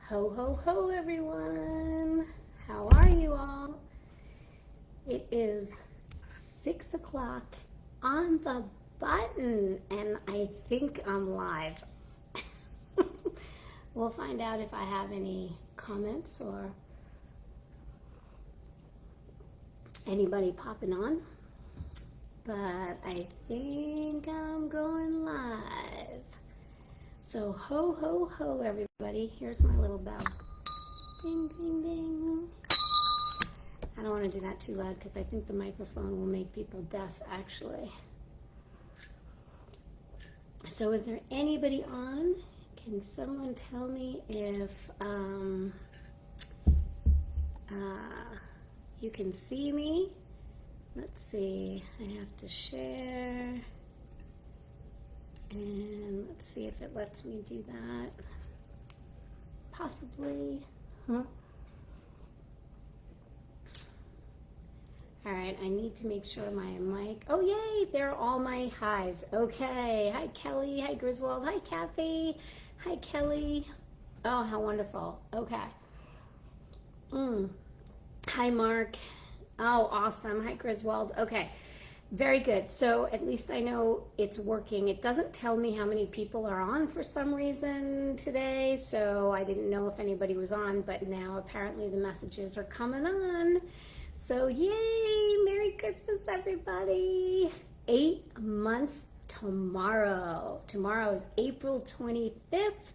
Ho, ho, ho, everyone. How are you all? It is 6 o'clock on the button, and I think I'm live. We'll find out if I have any comments or anybody popping on. But I think I'm going live. So ho, ho, ho, everybody. Here's my little bell. Ding, ding, ding. I don't want to do that too loud because I think the microphone will make people deaf, actually. So is there anybody on? Can someone tell me if you can see me? Let's see. I have to share. And let's see if it lets me do that. Possibly. All right, I need to make sure my mic. Oh, yay, there are all my highs. Okay. Hi, Kelly. Hi, Griswold. Hi, Kathy. Hi, Kelly. Oh, how wonderful. Okay. Hi, Mark. Oh, awesome. Hi, Griswold. Okay. Very good. So at least I know it's working. It doesn't tell me how many people are on for some reason today, so I didn't know if anybody was on, but now apparently the messages are coming on. So yay! Merry Christmas, everybody! 8 months tomorrow. Tomorrow is April 25th,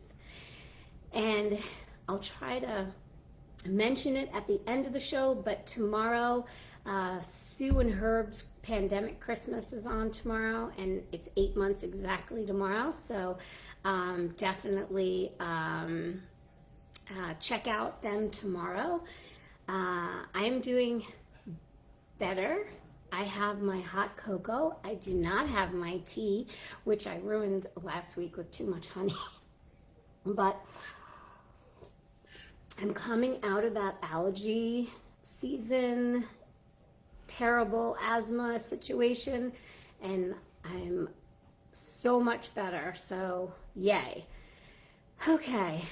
and I'll try to mention it at the end of the show, but tomorrow Sue and Herb's Pandemic Christmas is on tomorrow, and it's 8 months exactly tomorrow, so definitely check out them tomorrow. I am doing better. I have my hot cocoa. I do not have my tea, which I ruined last week with too much honey, but I'm coming out of that allergy season, terrible asthma situation, and I'm so much better, so yay. Okay,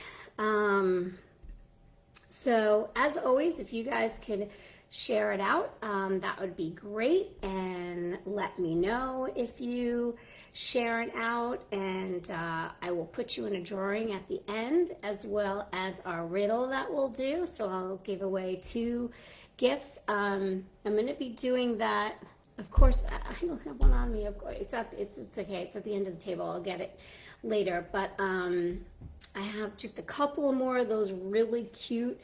so as always, if you guys could share it out, that would be great, and let me know if you share it out, and I will put you in a drawing at the end, as well as our riddle that we'll do. So I'll give away 2 gifts. I'm going to be doing that. Of course, I don't have one on me. Of course, it's okay. It's at the end of the table. I'll get it later. But I have just a couple more of those really cute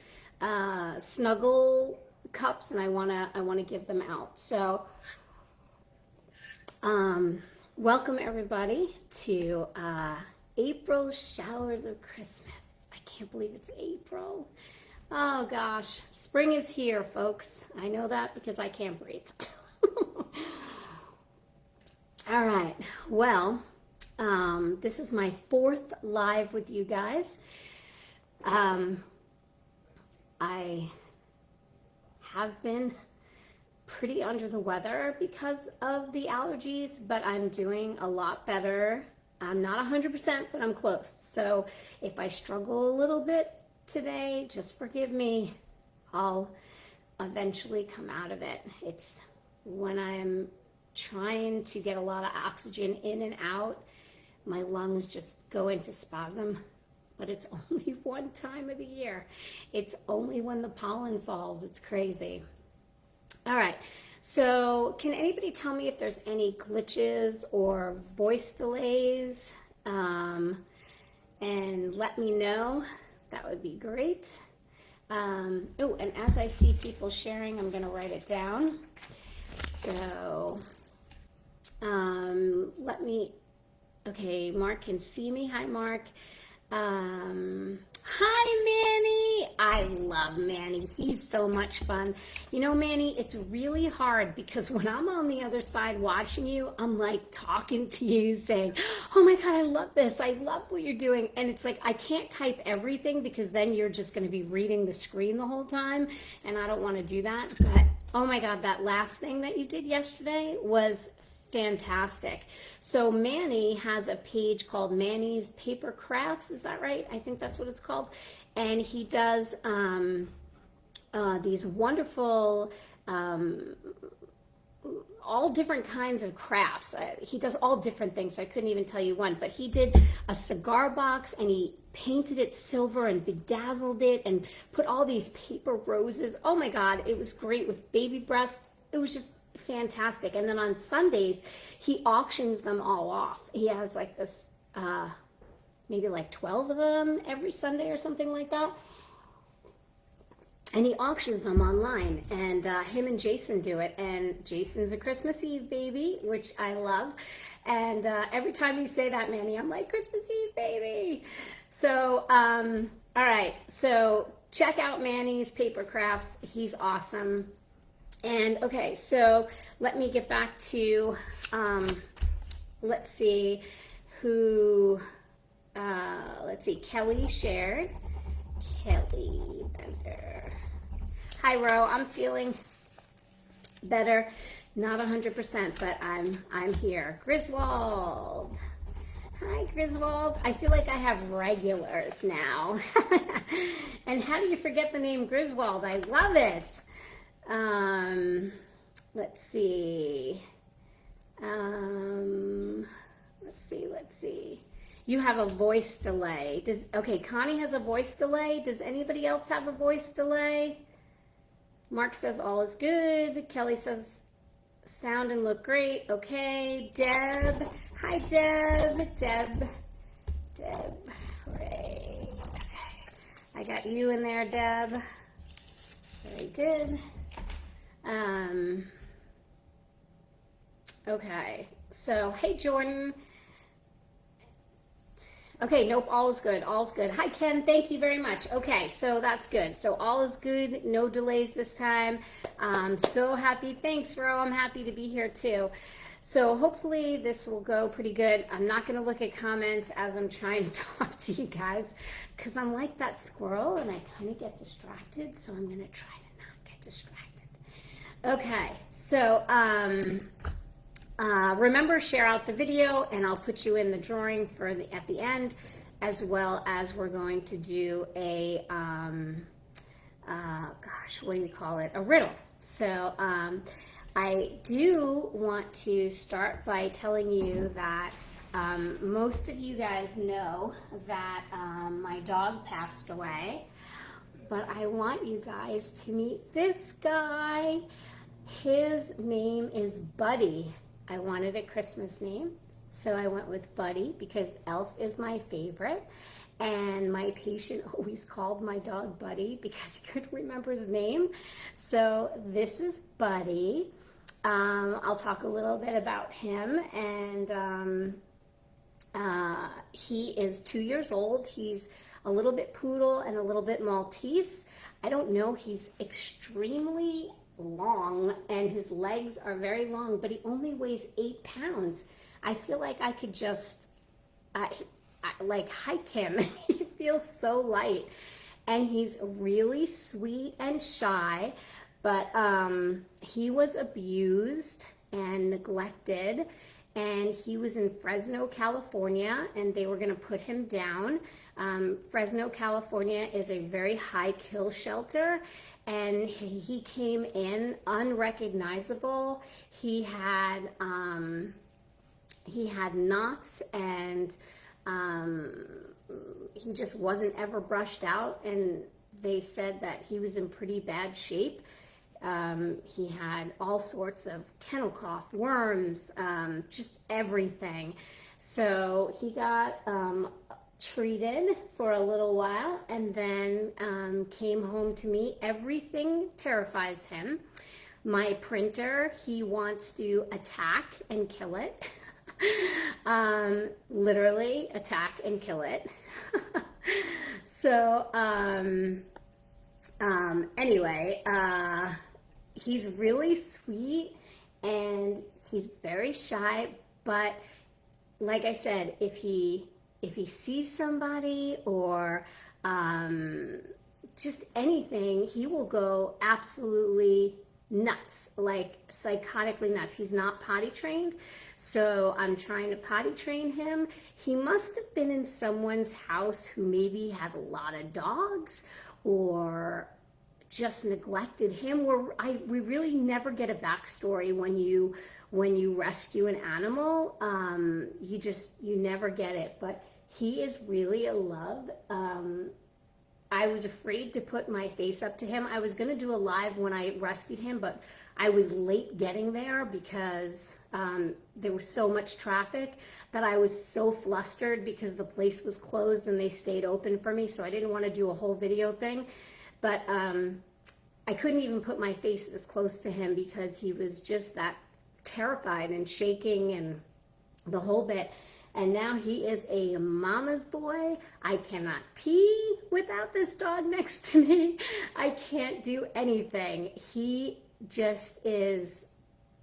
snuggle cups, and I wanna give them out. So welcome everybody to April Showers of Christmas. I can't believe it's April. Oh gosh, spring is here, folks. I know that because I can't breathe. All right, well, this is my 4th live with you guys. I have been pretty under the weather because of the allergies, but I'm doing a lot better. I'm not 100%, but I'm close. So if I struggle a little bit today, just forgive me. I'll eventually come out of it. It's when I'm trying to get a lot of oxygen in and out, my lungs just go into spasm. But it's only one time of the year. It's only when the pollen falls. It's crazy. All right. So can anybody tell me if there's any glitches or voice delays? And let me know. That would be great. Oh, and as I see people sharing, I'm going to write it down. So okay, Mark can see me. Hi, Mark. Hi, Manny. I love Manny. He's so much fun. You know, Manny, it's really hard because when I'm on the other side watching you, I'm like talking to you saying, oh my God, I love this. I love what you're doing. And it's like, I can't type everything because then you're just going to be reading the screen the whole time. And I don't want to do that. But oh my God, that last thing that you did yesterday was fantastic. So Manny has a page called Manny's Paper Crafts. Is that right? I think that's what it's called. And he does these wonderful, all different kinds of crafts. He does all different things, so I couldn't even tell you one, but he did a cigar box and he painted it silver and bedazzled it and put all these paper roses. Oh my God, it was great with baby breaths. It was just fantastic. And then on Sundays, he auctions them all off. He has like this, maybe like 12 of them every Sunday or something like that. And he auctions them online, and him and Jason do it. And Jason's a Christmas Eve baby, which I love. And every time you say that, Manny, I'm like, Christmas Eve baby. So, all right. So check out Manny's Paper Crafts. He's awesome. And okay, so let me get back to, let's see who, let's see, Kelly shared. Kelly Bender. Hi, Ro. I'm feeling better. Not 100%, but I'm here. Griswold. Hi, Griswold. I feel like I have regulars now. And how do you forget the name Griswold? I love it. Let's see. Let's see. You have a voice delay. Okay, Connie has a voice delay. Does anybody else have a voice delay? Mark says all is good. Kelly says sound and look great. Okay. Deb. Hi, Deb. Deb. Hooray. Okay. I got you in there, Deb. Very good. Okay. So, hey, Jordan. Okay, nope, all is good, all's good. Hi, Ken, thank you very much. Okay, so that's good. So all is good, no delays this time. So happy, thanks, Ro, I'm happy to be here too. So hopefully this will go pretty good. I'm not gonna look at comments as I'm trying to talk to you guys, because I'm like that squirrel and I kind of get distracted, so I'm gonna try to not get distracted. Okay, so, remember, share out the video, and I'll put you in the drawing for at the end, as well as we're going to do a, gosh, what do you call it? A riddle. So I do want to start by telling you that most of you guys know that my dog passed away, but I want you guys to meet this guy. His name is Buddy. I wanted a Christmas name, so I went with Buddy because Elf is my favorite, and my patient always called my dog Buddy because he couldn't remember his name. So this is Buddy. I'll talk a little bit about him, and he is 2 years old. He's a little bit poodle and a little bit Maltese. I don't know, he's extremely long and his legs are very long, but he only weighs 8 pounds. I feel like I could just like hike him. He feels so light, and he's really sweet and shy, but he was abused and neglected, and he was in Fresno, California, and they were going to put him down. Fresno, California is a very high kill shelter, and he came in unrecognizable. He had knots, and he just wasn't ever brushed out, and they said that he was in pretty bad shape. He had all sorts of kennel cough, worms, just everything. So he got treated for a little while, and then came home to me. Everything terrifies him. My printer, he wants to attack and kill it. Literally attack and kill it. So anyway, he's really sweet and he's very shy, but like I said, if he sees somebody or just anything, he will go absolutely nuts, like psychotically nuts. He's not potty trained, so I'm trying to potty train him. He must have been in someone's house who maybe had a lot of dogs or just neglected him. We really never get a backstory when you rescue an animal. You never get it, but he is really a love. I was afraid to put my face up to him. I was going to do a live when I rescued him, but I was late getting there because there was so much traffic that I was so flustered because the place was closed and they stayed open for me, so I didn't want to do a whole video thing. But I couldn't even put my face this close to him because he was just that terrified and shaking and the whole bit. And now he is a mama's boy. I cannot pee without this dog next to me. I can't do anything. He just is,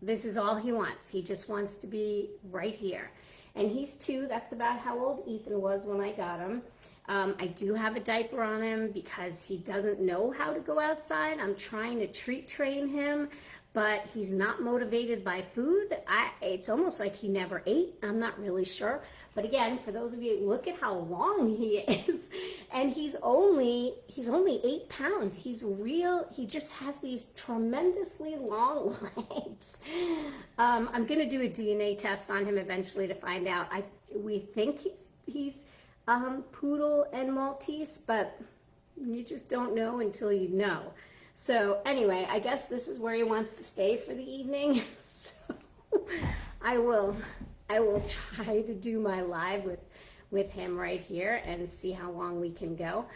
this is all he wants. He just wants to be right here. And he's 2. That's about how old Ethan was when I got him. I do have a diaper on him because he doesn't know how to go outside. I'm trying to treat train him, but he's not motivated by food. It's almost like he never ate. I'm not really sure. But again, for those of you, look at how long he is. And he's only 8 pounds. He just has these tremendously long legs. I'm going to do a DNA test on him eventually to find out. We think he's poodle and Maltese, but you just don't know until you know. So anyway, I guess this is where he wants to stay for the evening. So I will try to do my live with him right here and see how long we can go.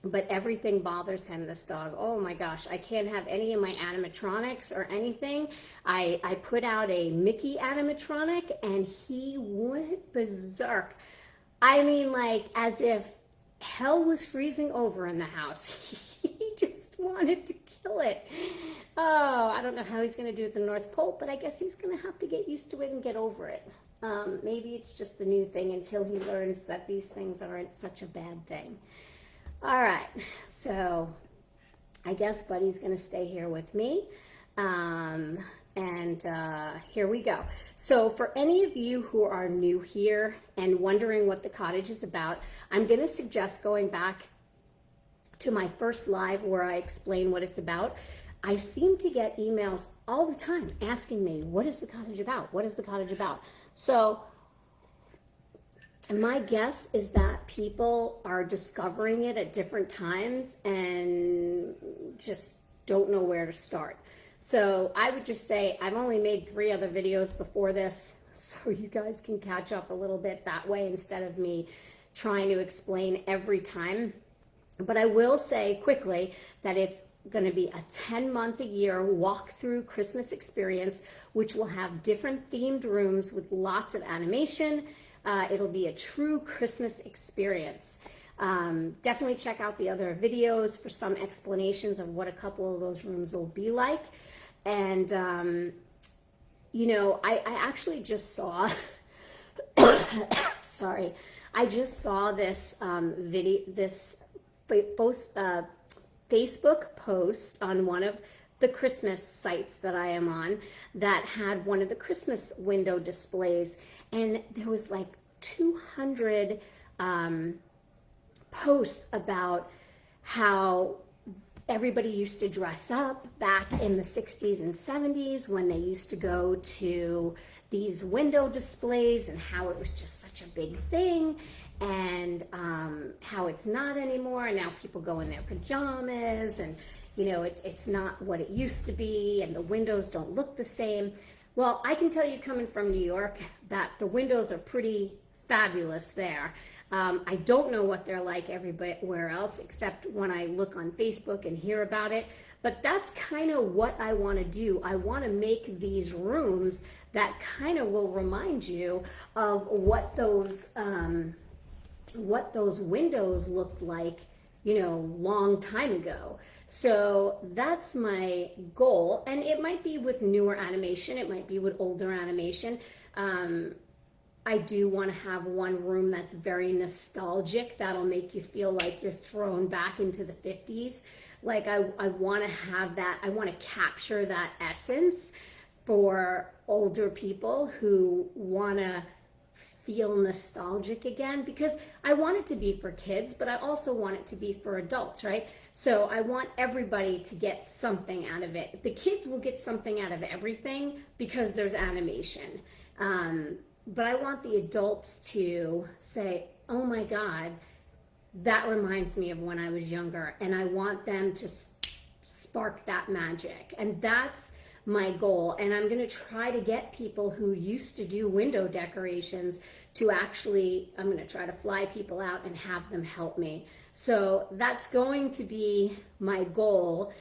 But everything bothers him, this dog. Oh my gosh, I can't have any of my animatronics or anything. I put out a Mickey animatronic and he went berserk. I mean, like as if hell was freezing over in the house. He just wanted to kill it. Oh, I don't know how he's going to do at the North Pole, but I guess he's going to have to get used to it and get over it. Maybe it's just a new thing until he learns that these things aren't such a bad thing. All right, so I guess Buddy's going to stay here with me. Here we go. So for any of you who are new here and wondering what the cottage is about, I'm going to suggest going back to my first live where I explain what it's about. I seem to get emails all the time asking me, what is the cottage about? What is the cottage about? So my guess is that people are discovering it at different times and just don't know where to start. So I would just say I've only made 3 other videos before this, so you guys can catch up a little bit that way instead of me trying to explain every time. But I will say quickly that it's going to be a 10-month-a-year walk-through Christmas experience, which will have different themed rooms with lots of animation. It'll be a true Christmas experience. Definitely check out the other videos for some explanations of what a couple of those rooms will be like. And, you know, I actually just saw, sorry, I just saw this Facebook post on one of the Christmas sites that I am on that had one of the Christmas window displays, and there was like 200 posts about how everybody used to dress up back in the 60s and 70s when they used to go to these window displays, and how it was just such a big thing, and how it's not anymore, and now people go in their pajamas, and you know, it's not what it used to be, and the windows don't look the same. Well, I can tell you, coming from New York, that the windows are pretty fabulous there. I don't know what they're like everywhere else, except when I look on Facebook and hear about it. But that's kind of what I want to do. I want to make these rooms that kind of will remind you of what those windows looked like, you know, long time ago. So that's my goal, and it might be with newer animation, it might be with older animation. I do want to have one room that's very nostalgic, that'll make you feel like you're thrown back into the 50s. Like I want to have that, I want to capture that essence for older people who want to feel nostalgic again, because I want it to be for kids, but I also want it to be for adults, right? So I want everybody to get something out of it. The kids will get something out of everything because there's animation. But I want the adults to say, oh my God, that reminds me of when I was younger. And I want them to spark that magic. And that's my goal. And I'm going to try to get people who used to do window decorations to actually, I'm going to try to fly people out and have them help me. So that's going to be my goal,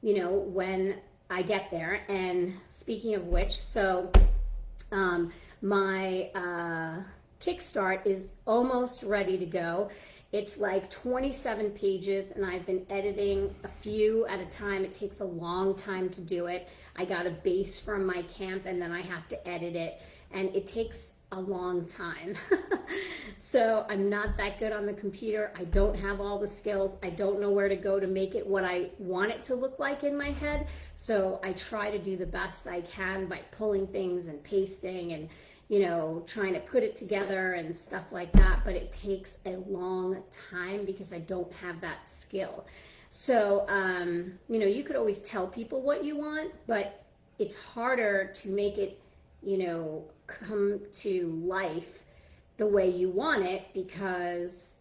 you know, when I get there. And speaking of which, so my Kickstart is almost ready to go. It's like 27 pages, and I've been editing a few at a time. It takes a long time to do it. I got a base from my camp, and then I have to edit it, and it takes a long time. So I'm not that good on the computer. I don't have all the skills. I don't know where to go to make it what I want it to look like in my head. So I try to do the best I can by pulling things and pasting and, you know, trying to put it together and stuff like that, but it takes a long time because I don't have that skill. So, you know, you could always tell people what you want, but it's harder to make it, you know, come to life the way you want it, because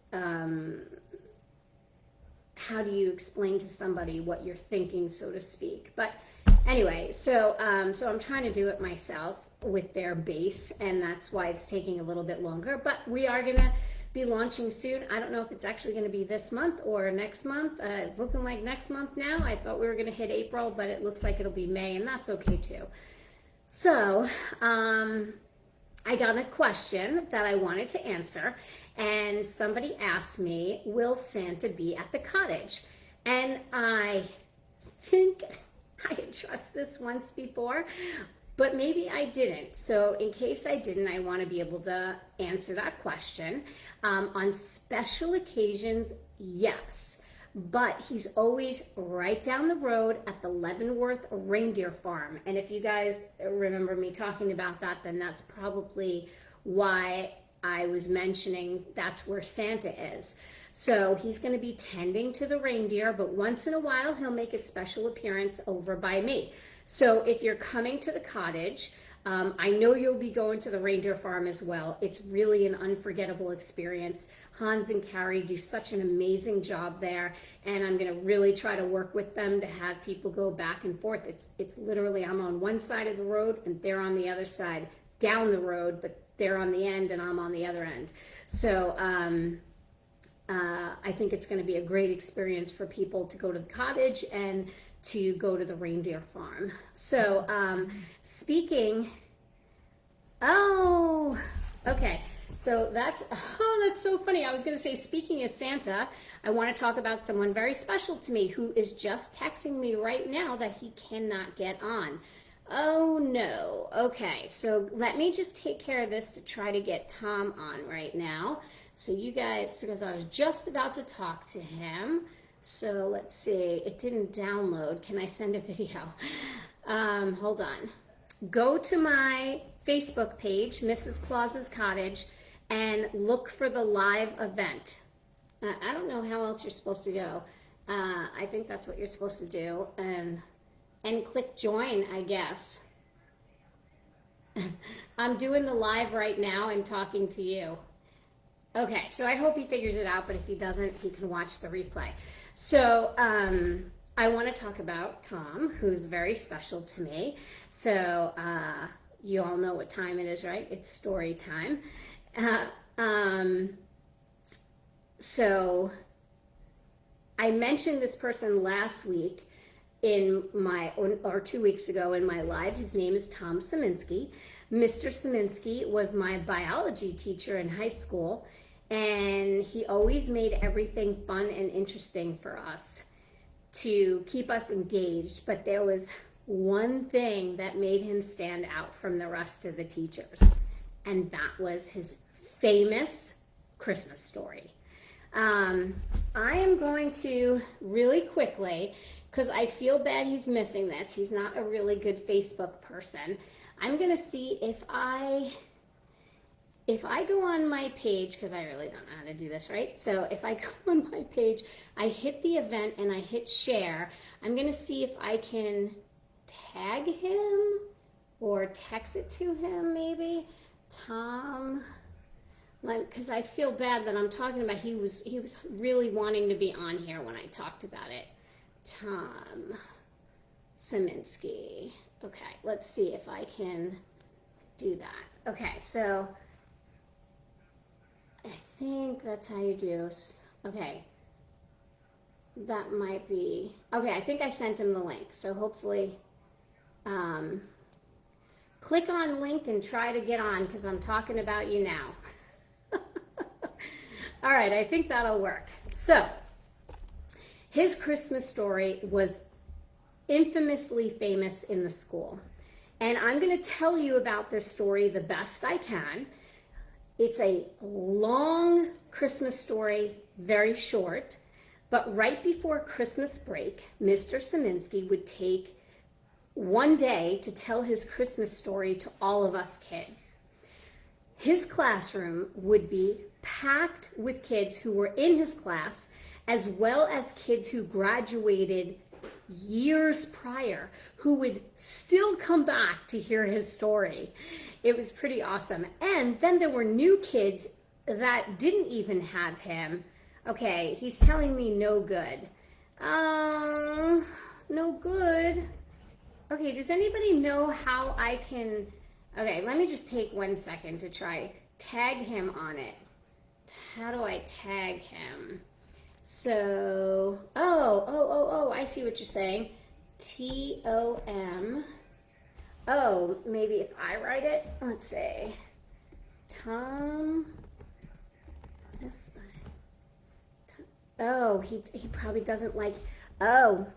how do you explain to somebody what you're thinking, so to speak? But anyway, so so I'm trying to do it myself with their base, and that's why it's taking a little bit longer. But we are gonna be launching soon. I don't know if it's actually going to be this month or next month. It's looking like next month now. I thought we were going to hit April, but it looks like it'll be May, and that's okay too. So I got a question that I wanted to answer, and somebody asked me, will Santa be at the cottage? And I think I addressed this once before, but maybe I didn't. So in case I didn't, I want to be able to answer that question. On special occasions, yes. But he's always right down the road at the Leavenworth Reindeer Farm. And if you guys remember me talking about that, then that's probably why I was mentioning that's where Santa is. So he's going to be tending to the reindeer, but once in a while he'll make a special appearance over by me. So if you're coming to the cottage, I know you'll be going to the reindeer farm as well. It's really an unforgettable experience. Hans and Carrie do such an amazing job there, and I'm going to really try to work with them to have people go back and forth. It's literally, I'm on one side of the road and they're on the other side, down the road, but they're on the end and I'm on the other end. So I think it's going to be a great experience for people to go to the cottage and to go to the reindeer farm. So okay. So that's so funny. I was going to say, speaking of Santa, I want to talk about someone very special to me who is just texting me right now that he cannot get on. Oh no. Okay, so let me just take care of this to try to get Tom on right now. So you guys, because I was just about to talk to him. So let's see, it didn't download. Can I send a video? Hold on. Go to my Facebook page, Mrs. Claus's Cottage, and look for the live event. I don't know how else you're supposed to go. I think that's what you're supposed to do. And click join, I guess. I'm doing the live right now and talking to you. Okay, so I hope he figures it out, but if he doesn't, he can watch the replay. So I want to talk about Tom, who's very special to me. So you all know what time it is, right? It's story time. So I mentioned this person last week or 2 weeks ago in my live. His name is Tom Sieminski. Mr. Sieminski was my biology teacher in high school, and he always made everything fun and interesting for us to keep us engaged. But there was one thing that made him stand out from the rest of the teachers, and that was his famous Christmas story. I am going to really quickly, because I feel bad he's missing this. He's not a really good Facebook person. I'm going to see if I go on my page, because I really don't know how to do this, right? So if I go on my page, I hit the event and I hit share. I'm going to see if I can tag him or text it to him maybe. Tom, because I feel bad that I'm talking about he was really wanting to be on here when I talked about it. Tom Sieminski. Okay, let's see if I can do that. Okay, so I think that's how you do. Okay, that might be, okay, I think I sent him the link, so hopefully, click on link and try to get on, because I'm talking about you now. All right, I think that'll work. So, his Christmas story was infamously famous in the school. And I'm going to tell you about this story the best I can. It's a long Christmas story, very short. But right before Christmas break, Mr. Sieminski would take one day to tell his Christmas story to all of us kids. His classroom would be packed with kids who were in his class, as well as kids who graduated years prior, who would still come back to hear his story. It was pretty awesome. And then there were new kids that didn't even have him. Okay, he's telling me no good. No good. Okay, does anybody know how I can... Okay, let me just take 1 second to try tag him on it. How do I tag him? So, I see what you're saying. T-O-M. Oh, maybe if I write it, let's say, Tom. Oh, he probably doesn't like, oh,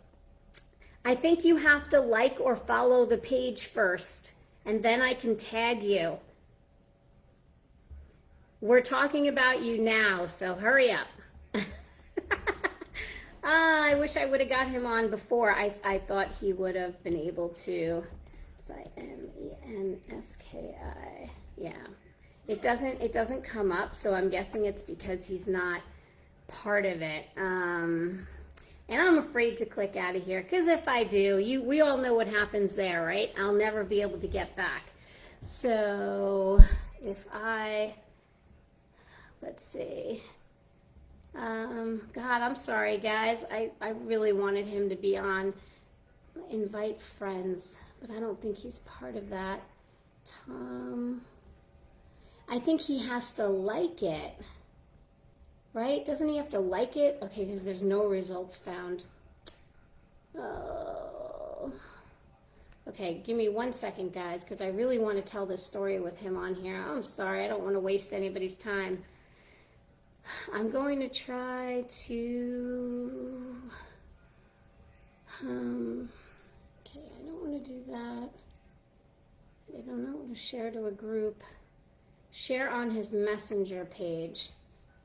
I think you have to like or follow the page first, and then I can tag you. We're talking about you now, so hurry up. I wish I would have got him on before. I thought he would have been able to. Sieminski. Yeah. It doesn't come up, so I'm guessing it's because he's not part of it. And I'm afraid to click out of here, because if I do, we all know what happens there, right? I'll never be able to get back. So if let's see. God, I'm sorry, guys. I really wanted him to be on. Invite friends, but I don't think he's part of that. Tom. I think he has to like it. Right? Doesn't he have to like it? Okay, because there's no results found. Oh. Okay, give me 1 second, guys, because I really want to tell this story with him on here. I'm sorry, I don't want to waste anybody's time. I'm going to try to... okay, I don't want to do that. I don't know how to share to a group. Share on his messenger page.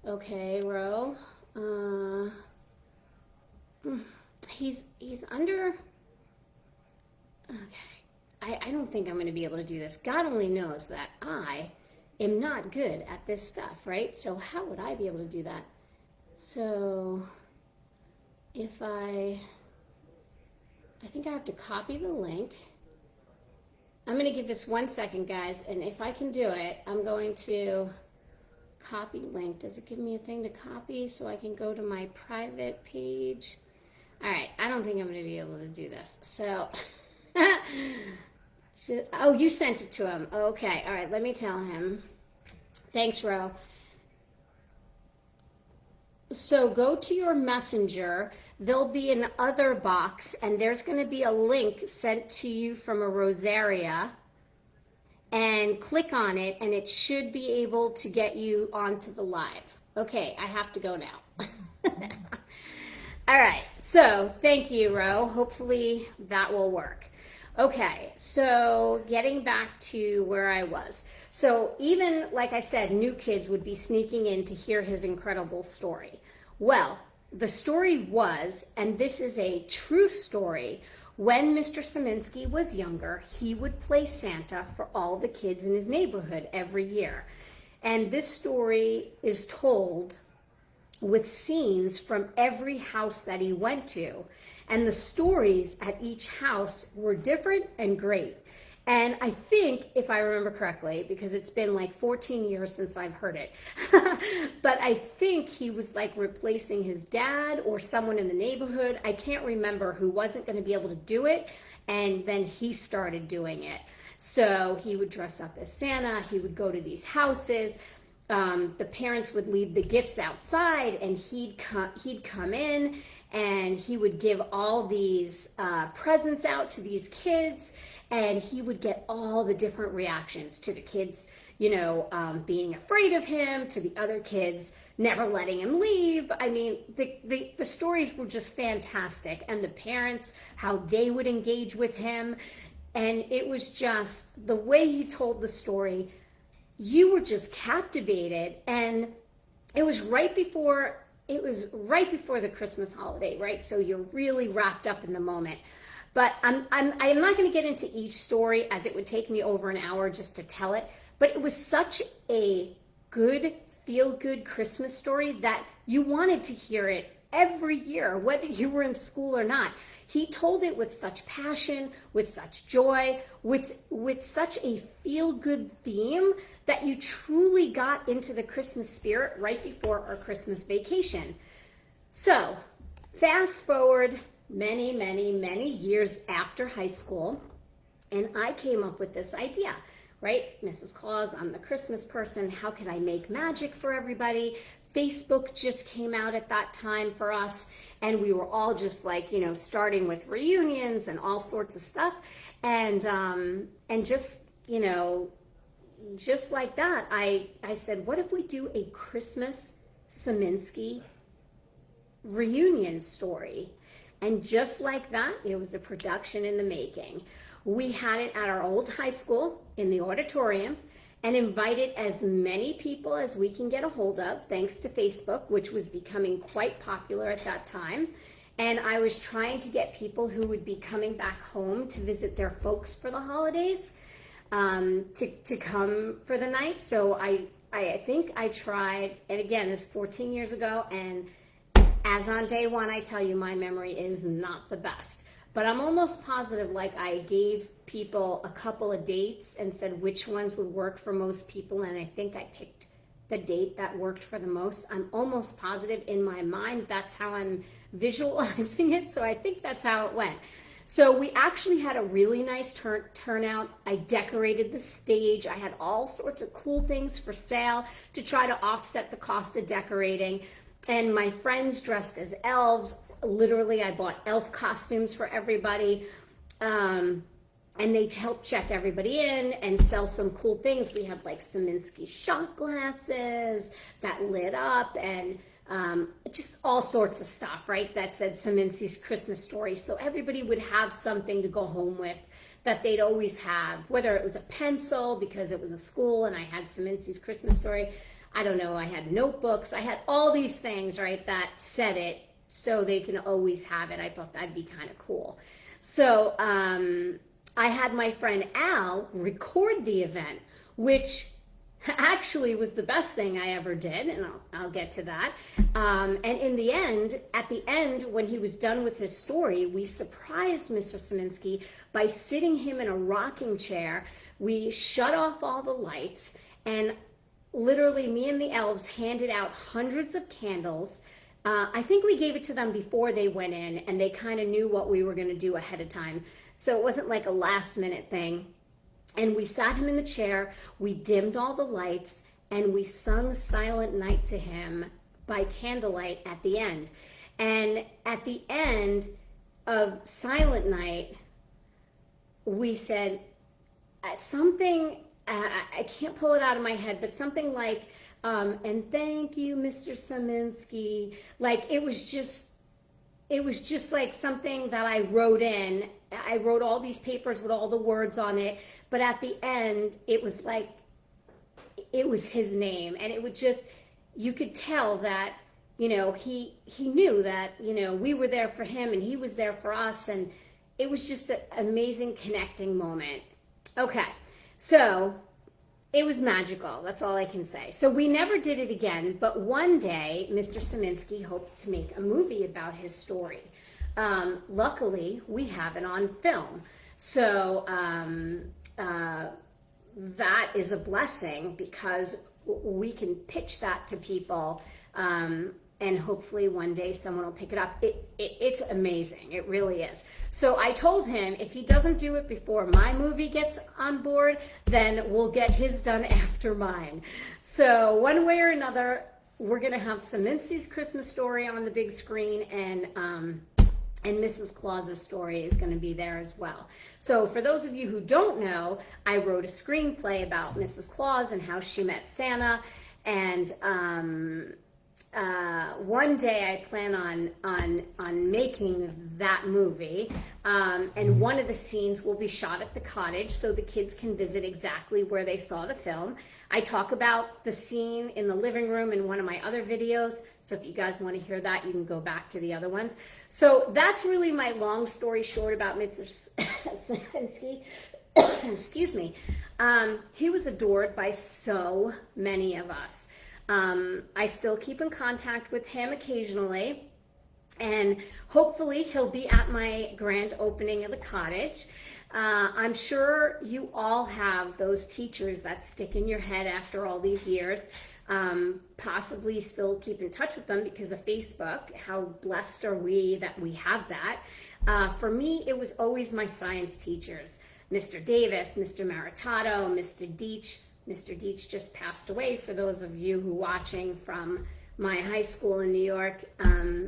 Okay, Ro. He's under... Okay. I don't think I'm going to be able to do this. God only knows that I am not good at this stuff, right? So how would I be able to do that? So if I think I have to copy the link. I'm going to give this 1 second, guys, and if I can do it, I'm going to copy link. Does it give me a thing to copy so I can go to my private page? All right, I don't think I'm going to be able to do this. So, oh, you sent it to him. Okay, all right, let me tell him. Thanks, Ro. So go to your messenger. There'll be an other box, and there's going to be a link sent to you from a Rosaria. And click on it, and it should be able to get you onto the live. Okay, I have to go now. All right, so thank you, Ro. Hopefully that will work. Okay, so getting back to where I was. So even, like I said, new kids would be sneaking in to hear his incredible story. Well, the story was, and this is a true story, when Mr. Sieminski was younger, he would play Santa for all the kids in his neighborhood every year. And this story is told with scenes from every house that he went to. And the stories at each house were different and great. And I think, if I remember correctly, because it's been like 14 years since I've heard it, but I think he was like replacing his dad or someone in the neighborhood. I can't remember who wasn't going to be able to do it. And then he started doing it. So he would dress up as Santa. He would go to these houses. The parents would leave the gifts outside, and he'd come in, and he would give all these presents out to these kids, and he would get all the different reactions to the kids, being afraid of him, to the other kids never letting him leave. I mean, the stories were just fantastic, and the parents, how they would engage with him, and it was just the way he told the story. You were just captivated, and it was right before the Christmas holiday, right? So you're really wrapped up in the moment. But I'm not going to get into each story, as it would take me over an hour just to tell it. But it was such a good, feel-good Christmas story that you wanted to hear it every year, whether you were in school or not. He told it with such passion, with such joy, with such a feel-good theme that you truly got into the Christmas spirit right before our Christmas vacation. So, fast forward many, many, many years after high school, and I came up with this idea, right? Mrs. Claus, I'm the Christmas person. How can I make magic for everybody? Facebook just came out at that time for us, and we were all just like, starting with reunions and all sorts of stuff. And just, just like that, I said, what if we do a Christmas Sieminski reunion story? And just like that, it was a production in the making. We had it at our old high school in the auditorium, and invited as many people as we can get a hold of, thanks to Facebook, which was becoming quite popular at that time. And I was trying to get people who would be coming back home to visit their folks for the holidays to come for the night. So I think I tried, and again, this is 14 years ago, and as on day one, I tell you, my memory is not the best. But I'm almost positive, like, I gave people a couple of dates and said which ones would work for most people, and I think I picked the date that worked for the most. I'm almost positive in my mind that's how I'm visualizing it, so I think that's how it went. So we actually had a really nice turnout. I decorated the stage. I had all sorts of cool things for sale to try to offset the cost of decorating, and my friends dressed as elves. Literally, I bought elf costumes for everybody, and they helped check everybody in and sell some cool things. We had like Sieminski shot glasses that lit up, and just all sorts of stuff, right? That said Sieminski's Christmas story. So everybody would have something to go home with that they'd always have, whether it was a pencil because it was a school and I had Sieminski's Christmas story. I don't know, I had notebooks. I had all these things, right, that said it, so they can always have it. I thought that'd be kind of cool. So I had my friend Al record the event, which actually was the best thing I ever did, and I'll get to that. And in the end, at the end, when he was done with his story, we surprised Mr. Sieminski by sitting him in a rocking chair. We shut off all the lights, and literally me and the elves handed out hundreds of candles. I think we gave it to them before they went in, and they kind of knew what we were going to do ahead of time. So it wasn't like a last minute thing. And we sat him in the chair, we dimmed all the lights, and we sung Silent Night to him by candlelight at the end. And at the end of Silent Night, we said something, I can't pull it out of my head, but something like, and thank you, Mr. Sieminski. Like, it was just like something that I wrote in, I wrote all these papers with all the words on it, but at the end, it was like, it was his name. And it would just, you could tell that, you know, he knew that, you know, we were there for him and he was there for us. And it was just an amazing connecting moment. Okay, so it was magical. That's all I can say. So we never did it again, but one day, Mr. Sieminski hopes to make a movie about his story. Luckily, we have it on film. So that is a blessing because we can pitch that to people, and hopefully one day someone will pick it up. It's amazing. It really is. So I told him if he doesn't do it before my movie gets on board, then we'll get his done after mine. So one way or another, we're going to have Sieminski's Christmas Story on the big screen, and Mrs. Claus's story is going to be there as well. So for those of you who don't know, I wrote a screenplay about Mrs. Claus and how she met Santa, and one day I plan on making that movie, and one of the scenes will be shot at the cottage so the kids can visit exactly where they saw the film. I talk about the scene in the living room in one of my other videos, so if you guys want to hear that, you can go back to the other ones. So that's really my long story short about Mr. Sieminski. Excuse me. He was adored by so many of us. I still keep in contact with him occasionally, and hopefully he'll be at my grand opening of the cottage. I'm sure you all have those teachers that stick in your head after all these years. Possibly still keep in touch with them because of Facebook. How blessed are we that we have that? For me, it was always my science teachers, Mr. Davis, Mr. Maritato, Mr. Deach. Mr. Deach just passed away, for those of you who are watching from my high school in New York.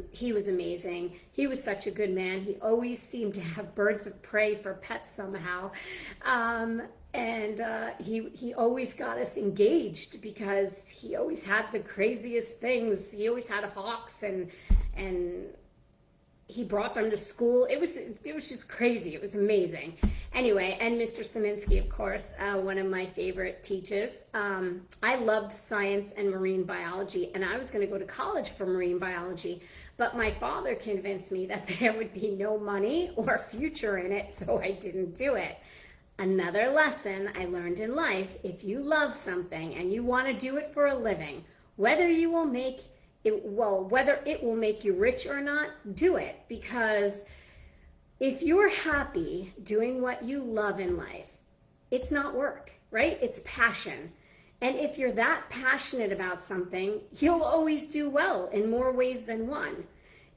He was amazing. He was such a good man. He always seemed to have birds of prey for pets somehow. He always got us engaged because he always had the craziest things. He always had hawks, and he brought them to school. It was just crazy. It was amazing. Anyway, and Mr. Sieminski, of course, one of my favorite teachers. I loved science and marine biology, and I was going to go to college for marine biology, but my father convinced me that there would be no money or future in it, so I didn't do it. Another lesson I learned in life: if you love something and you want to do it for a living, whether it will make you rich or not, do it. Because if you're happy doing what you love in life, it's not work, right? It's passion. And if you're that passionate about something, you'll always do well in more ways than one.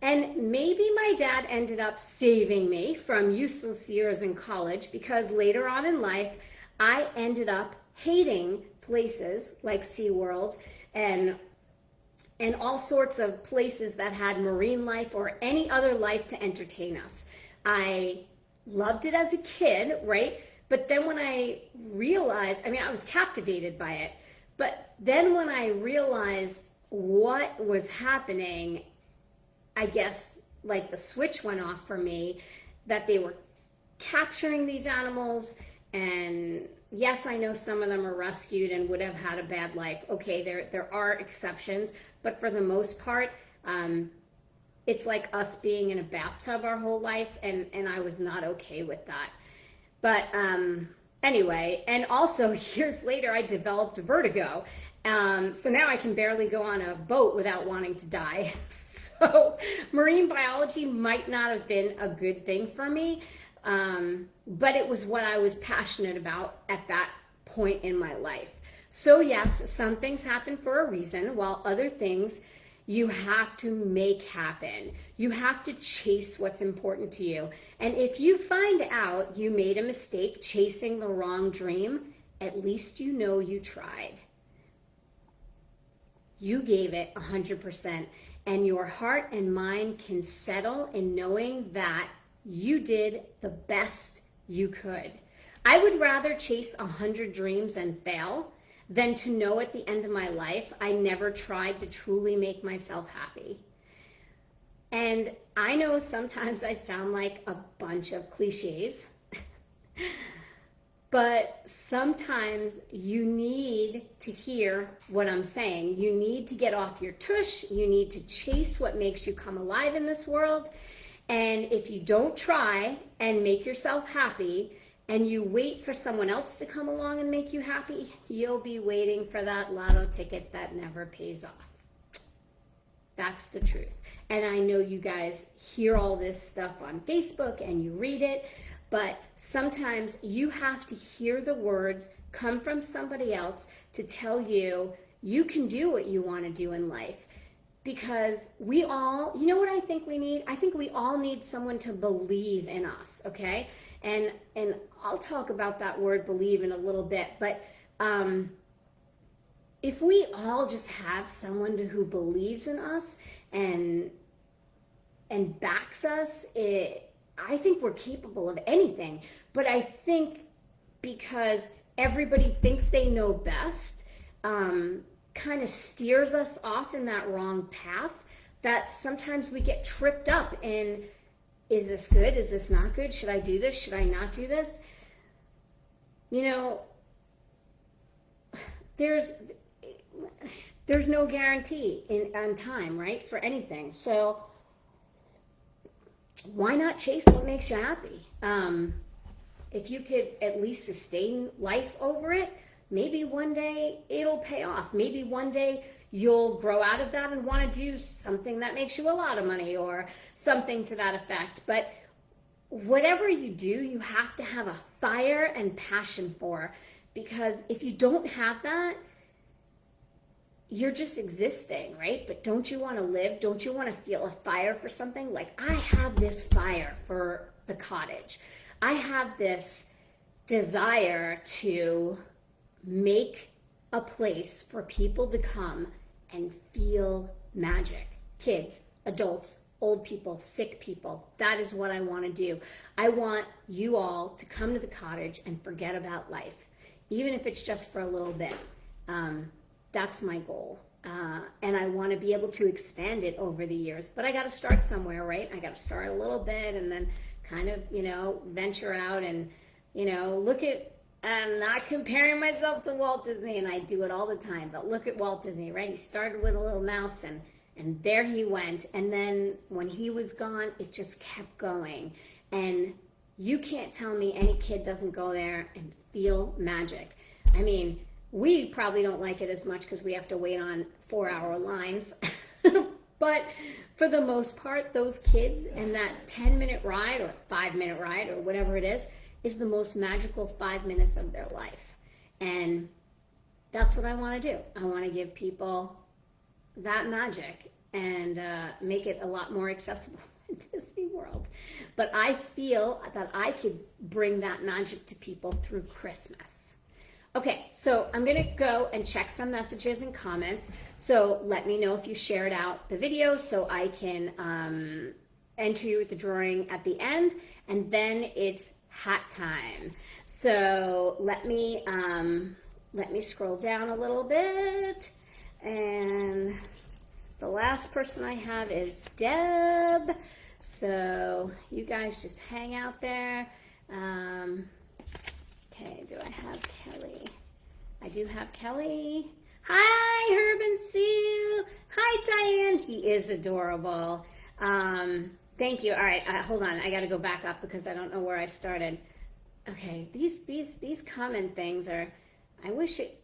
And maybe my dad ended up saving me from useless years in college, because later on in life, I ended up hating places like SeaWorld and all sorts of places that had marine life or any other life to entertain us. I loved it as a kid, right? But then when I realized, I was captivated by it, but then when I realized what was happening, I guess like the switch went off for me, that they were capturing these animals, and yes, I know some of them are rescued and would have had a bad life. Okay, there are exceptions, but for the most part, it's like us being in a bathtub our whole life, and I was not okay with that. But anyway, and also years later, I developed vertigo. So now I can barely go on a boat without wanting to die. So marine biology might not have been a good thing for me, but it was what I was passionate about at that point in my life. So yes, some things happen for a reason, while other things you have to make happen. You have to chase what's important to you. And if you find out you made a mistake chasing the wrong dream, at least you know you tried. You gave it 100%, and your heart and mind can settle in knowing that you did the best you could. I would rather chase 100 dreams and fail than to know at the end of my life I never tried to truly make myself happy. And I know sometimes I sound like a bunch of cliches, but sometimes you need to hear what I'm saying. You need to get off your tush. You need to chase what makes you come alive in this world. And if you don't try and make yourself happy, and you wait for someone else to come along and make you happy, you'll be waiting for that lotto ticket that never pays off. That's the truth. And I know you guys hear all this stuff on Facebook and you read it, but sometimes you have to hear the words come from somebody else to tell you you can do what you want to do in life. Because we all, you know what I think we need? I think we all need someone to believe in us, okay? And I'll talk about that word believe in a little bit, but if we all just have someone who believes in us and backs us, I think we're capable of anything. But I think because everybody thinks they know best, kind of steers us off in that wrong path, that sometimes we get tripped up in, is this good? Is this not good? Should I do this? Should I not do this? You know, there's no guarantee on time, right, for anything. So why not chase what makes you happy? If you could at least sustain life over it, maybe one day it'll pay off. Maybe one day you'll grow out of that and want to do something that makes you a lot of money or something to that effect. But whatever you do, you have to have a fire and passion for, because if you don't have that, you're just existing, right? But don't you want to live? Don't you want to feel a fire for something? Like, I have this fire for the cottage. I have this desire to make a place for people to come and feel magic. Kids, adults, old people, sick people. That is what I want to do. I want you all to come to the cottage and forget about life, even if it's just for a little bit. That's my goal. And I want to be able to expand it over the years. But I got to start somewhere, right? I got to start a little bit and then kind of, venture out and, look at, I'm not comparing myself to Walt Disney, and I do it all the time, but look at Walt Disney, right? He started with a little mouse, and there he went. And then when he was gone, it just kept going. And you can't tell me any kid doesn't go there and feel magic. I mean, we probably don't like it as much because we have to wait on 4-hour lines. But for the most part, those kids and that 10-minute ride or 5-minute ride or whatever it is the most magical 5 minutes of their life. And that's what I want to do. I want to give people that magic and make it a lot more accessible in Disney World. But I feel that I could bring that magic to people through Christmas. Okay, so I'm going to go and check some messages and comments. So let me know if you shared out the video so I can enter you with the drawing at the end. And then it's hat time. So let me scroll down a little bit. And the last person I have is Deb. So you guys just hang out there. Okay, do I have Kelly? I do have Kelly. Hi, Herb and Sue. Hi, Diane. He is adorable. Thank you. All right, hold on. I got to go back up because I don't know where I started. Okay, these comment things are. I wish it.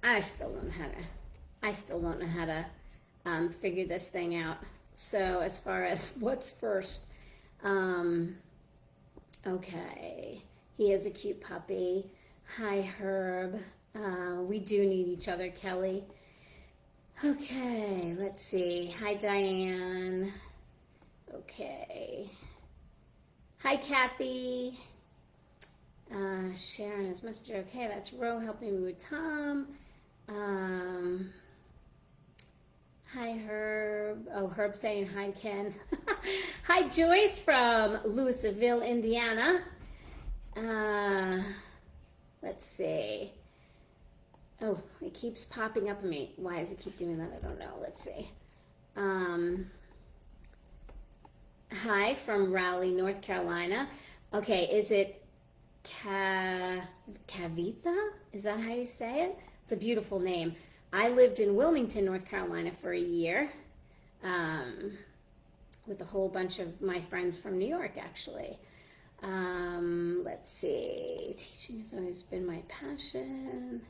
I still don't know how to figure this thing out. So as far as what's first, okay. He is a cute puppy. Hi, Herb. We do need each other, Kelly. Okay, let's see. Hi, Diane. Okay. Hi, Kathy. Sharon is messenger. Okay, that's Ro helping me with Tom. Hi, Herb. Oh, Herb saying hi, Ken. Hi, Joyce from Louisville, Indiana. Let's see. Oh, it keeps popping up on me. Why does it keep doing that? I don't know. Let's see. hi from Raleigh, North Carolina. Okay, is it Kavita? Is that how you say it? It's a beautiful name. I lived in Wilmington, North Carolina for a year with a whole bunch of my friends from New York, actually. Let's see. Teaching has always been my passion.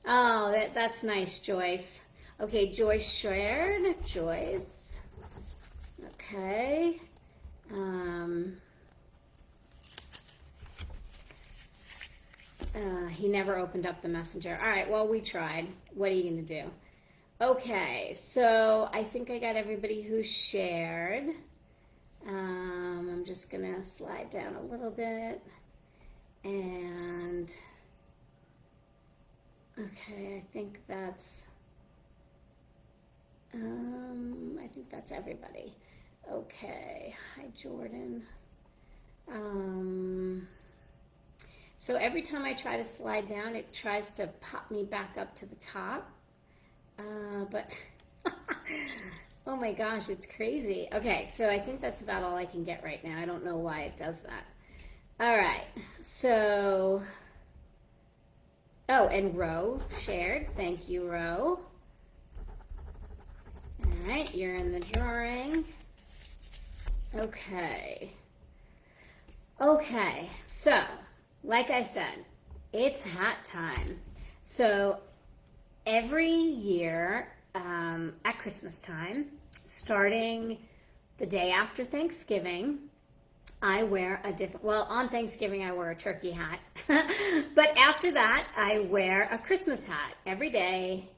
Oh, that's nice, Joyce. Okay, Joyce shared. Joyce. Okay. He never opened up the messenger. All right, well, we tried. What are you going to do? Okay, so I think I got everybody who shared. I'm just going to slide down a little bit. And, okay, I think that's everybody. Okay, hi, Jordan. So every time I try to slide down, it tries to pop me back up to the top. But, oh my gosh, it's crazy. Okay, so I think that's about all I can get right now. I don't know why it does that. All right, so, oh, and Ro shared. Thank you, Ro. All right, you're in the drawing. Okay. Okay, so, like I said, it's hat time. So every year at Christmas time, starting the day after Thanksgiving, I wear a different, well, on Thanksgiving I wear a turkey hat, but after that I wear a Christmas hat every day.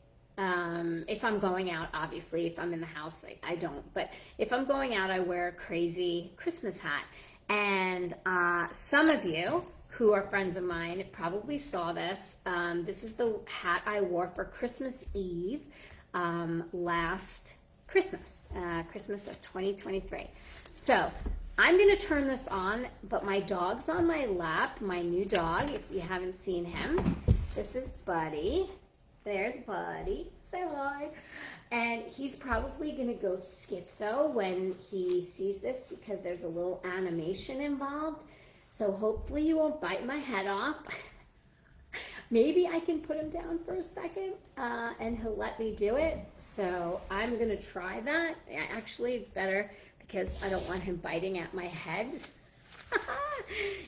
If I'm going out, obviously, if I'm in the house, I don't, but if I'm going out, I wear a crazy Christmas hat. And some of you who are friends of mine probably saw this. This is the hat I wore for Christmas Eve last Christmas, Christmas of 2023. So I'm going to turn this on, but my dog's on my lap, my new dog, if you haven't seen him. This is Buddy. There's Buddy. Say hi. And he's probably going to go schizo when he sees this because there's a little animation involved. So hopefully he won't bite my head off. Maybe I can put him down for a second and he'll let me do it. So I'm going to try that. Actually, it's better because I don't want him biting at my head.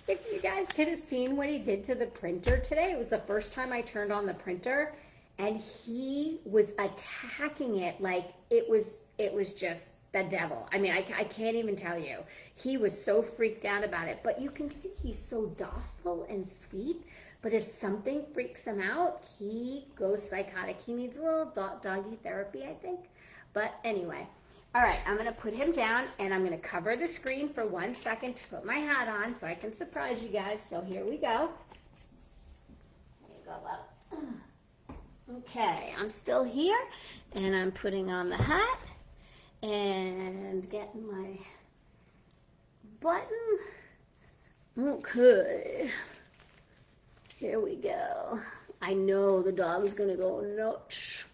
If you guys could have seen what he did to the printer today, it was the first time I turned on the printer. And he was attacking it like it was just the devil. I mean, I can't even tell you. He was so freaked out about it. But you can see he's so docile and sweet. But if something freaks him out, he goes psychotic. He needs a little doggy therapy, I think. But anyway. All right, I'm going to put him down, and I'm going to cover the screen for 1 second to put my hat on so I can surprise you guys. So here we go. There you go, love. Okay, I'm still here, and I'm putting on the hat and getting my button. Okay, here we go. I know the dog's gonna go nuts.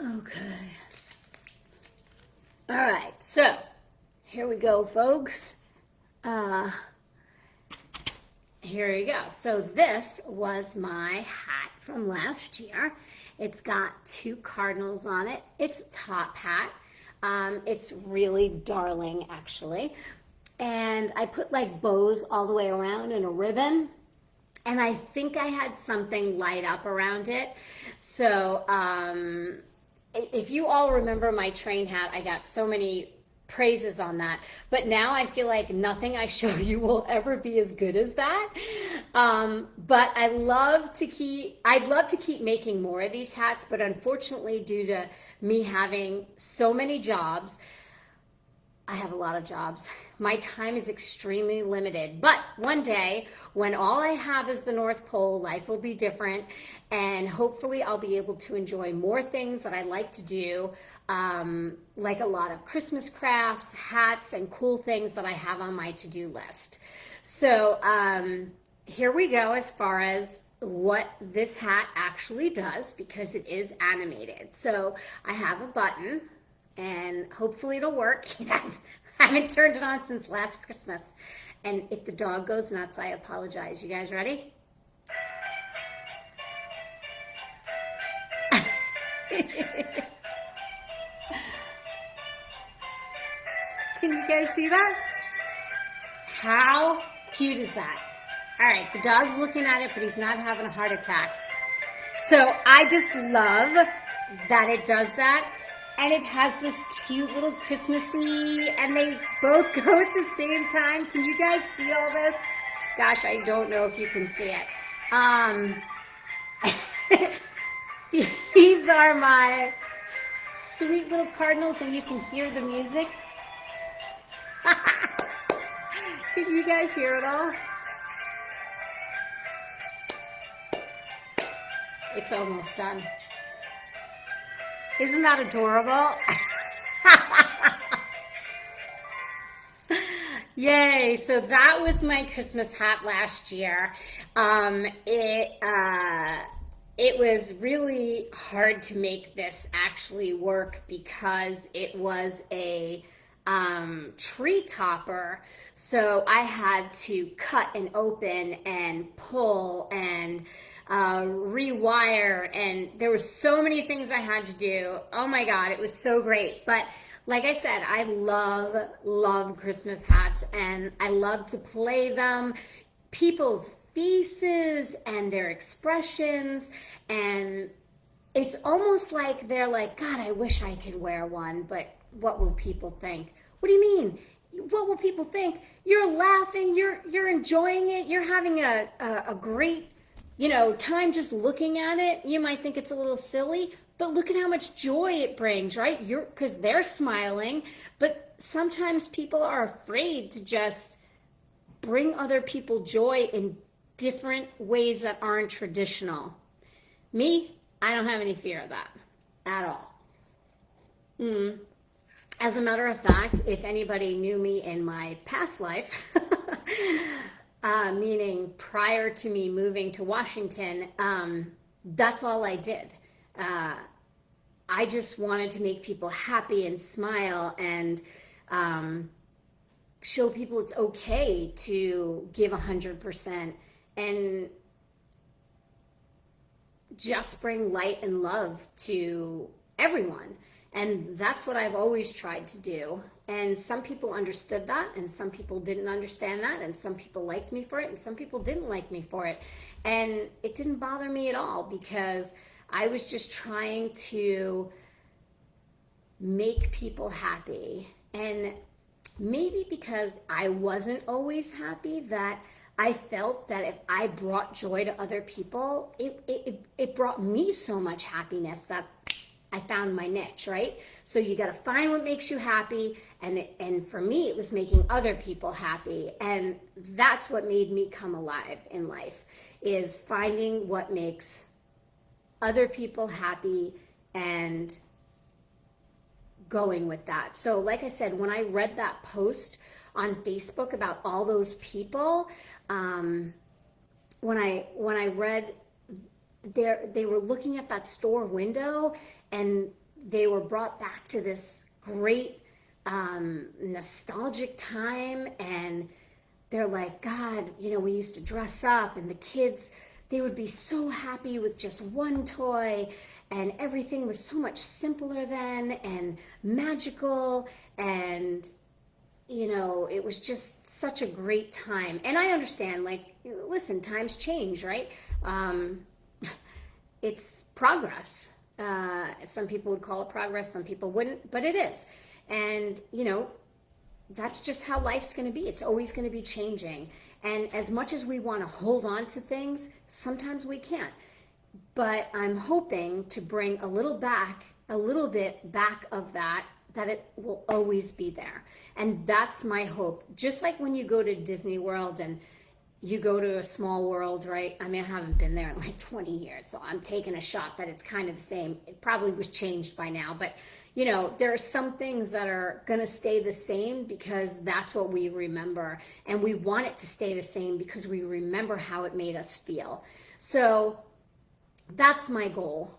Okay. All right, so here we go, folks. Here we go. So this was my hat from last year. It's got 2 cardinals on it. It's a top hat. It's really darling, actually. And I put like bows all the way around and a ribbon. And I think I had something light up around it. So if you all remember my train hat, I got so many praises on that, but now I feel like nothing I show you will ever be as good as that. But I'd love to keep making more of these hats, but unfortunately, due to me having so many jobs, I have a lot of jobs. My time is extremely limited, but one day when all I have is the North Pole, life will be different, and hopefully I'll be able to enjoy more things that I like to do, like a lot of Christmas crafts, hats, and cool things that I have on my to-do list. So here we go as far as what this hat actually does, because it is animated. So I have a button, and hopefully it'll work. I haven't turned it on since last Christmas. And if the dog goes nuts, I apologize. You guys ready? Can you guys see that? How cute is that? All right, the dog's looking at it, but he's not having a heart attack. So I just love that it does that. And it has this cute little Christmassy, and they both go at the same time. Can you guys see all this? Gosh, I don't know if you can see it. These are my sweet little cardinals, and you can hear the music. Can you guys hear it all? It's almost done. Isn't that adorable? Yay! So that was my Christmas hat last year. It was really hard to make this actually work because it was a tree topper. So I had to cut and open and pull and rewire, and there were so many things I had to do. Oh my God, it was so great. But like I said, I love Christmas hats, and I love to play them. People's faces and their expressions, and it's almost like they're like, God, I wish I could wear one, but what will people think? What do you mean? What will people think? You're laughing, you're enjoying it, you're having a great time just looking at it. You might think it's a little silly, but look at how much joy it brings, right? Because they're smiling, but sometimes people are afraid to just bring other people joy in different ways that aren't traditional. Me, I don't have any fear of that at all. As a matter of fact, if anybody knew me in my past life, meaning prior to me moving to Washington, that's all I did. I just wanted to make people happy and smile and show people it's okay to give 100% and just bring light and love to everyone. And that's what I've always tried to do. And some people understood that, and some people didn't understand that, and some people liked me for it, and some people didn't like me for it. And it didn't bother me at all because I was just trying to make people happy. And maybe because I wasn't always happy, that I felt that if I brought joy to other people, it brought me so much happiness that I found my niche, right? So you got to find what makes you happy, and for me, it was making other people happy, and that's what made me come alive in life, is finding what makes other people happy and going with that. So like I said, when I read that post on Facebook about all those people, when I read they were looking at that store window, and they were brought back to this great nostalgic time, and they're like, God, we used to dress up, and the kids, they would be so happy with just one toy, and everything was so much simpler then and magical, and it was just such a great time. And I understand, listen, times change, right? It's progress. Some people would call it progress, some people wouldn't, but it is. And, that's just how life's going to be. It's always going to be changing. And as much as we want to hold on to things, sometimes we can't. But I'm hoping to bring a little bit back of that it will always be there. And that's my hope. Just like when you go to Disney World and you go to a small world, right? I mean, I haven't been there in 20 years, so I'm taking a shot that it's kind of the same. It probably was changed by now, but there are some things that are going to stay the same because that's what we remember, and we want it to stay the same because we remember how it made us feel. So that's my goal.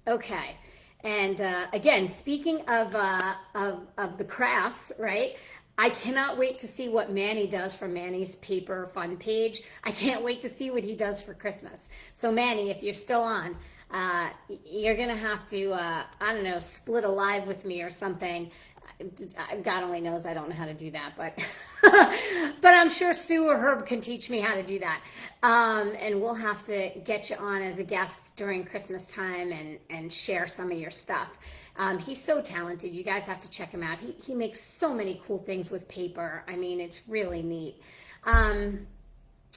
Okay. And again, speaking of the crafts, right? I cannot wait to see what Manny does for Manny's paper fun page. I can't wait to see what he does for Christmas. So Manny, if you're still on, you're gonna have to, I don't know, split a live with me or something. God only knows I don't know how to do that, but but I'm sure Sue or Herb can teach me how to do that. And we'll have to get you on as a guest during Christmas time and share some of your stuff. He's so talented. You guys have to check him out. He makes so many cool things with paper. I mean, it's really neat.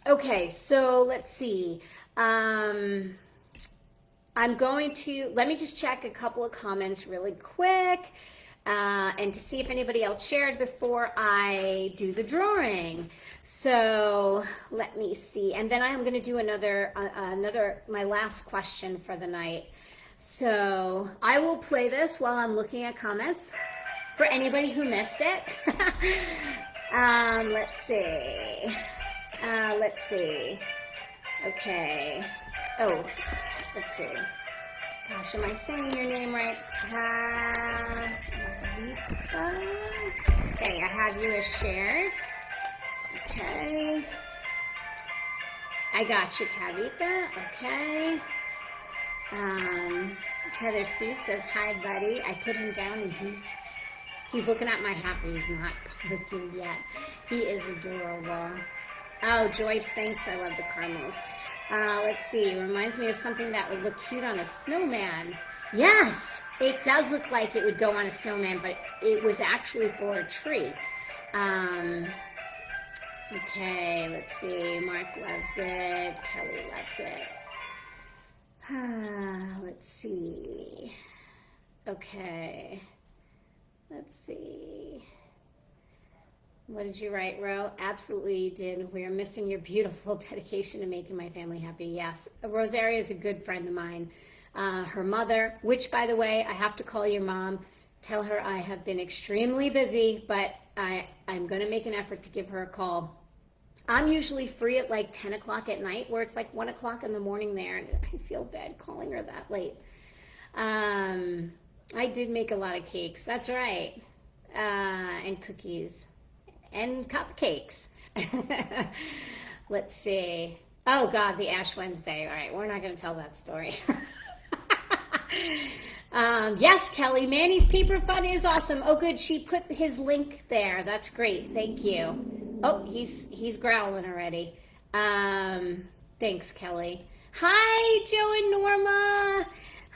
Okay, so let's see. I'm going to, let me just check a couple of comments really quick. And to see if anybody else shared before I do the drawing. So let me see. And then I am going to do my last question for the night. So I will play this while I'm looking at comments for anybody who missed it. Let's see. Let's see. Okay. Oh, let's see. Gosh, am I saying your name right? Okay, I have you as shared. Okay. I got you, Kavika. Okay. Heather Sue says, hi, buddy. I put him down and he's looking at my hat, but he's not looking yet. He is adorable. Oh, Joyce, thanks. I love the caramels. Let's see. Reminds me of something that would look cute on a snowman. Yes, it does look like it would go on a snowman, but it was actually for a tree. Okay, let's see. Mark loves it. Kelly loves it. Let's see. Okay. Let's see. What did you write, Ro? Absolutely you did. We are missing your beautiful dedication to making my family happy. Yes. Rosaria is a good friend of mine. Her mother, which, by the way, I have to call your mom. Tell her I have been extremely busy, but I'm going to make an effort to give her a call. I'm usually free at like 10 o'clock at night, where it's like 1 o'clock in the morning there, and I feel bad calling her that late. I did make a lot of cakes. That's right. And cookies. And cupcakes. Let's see. Oh, God, the Ash Wednesday. All right, we're not going to tell that story. Yes, Kelly, Manny's Paper Fun is awesome. Oh, good, she put his link there. That's great. Thank you. Oh, he's growling already. Thanks, Kelly. Hi, Joe and Norma.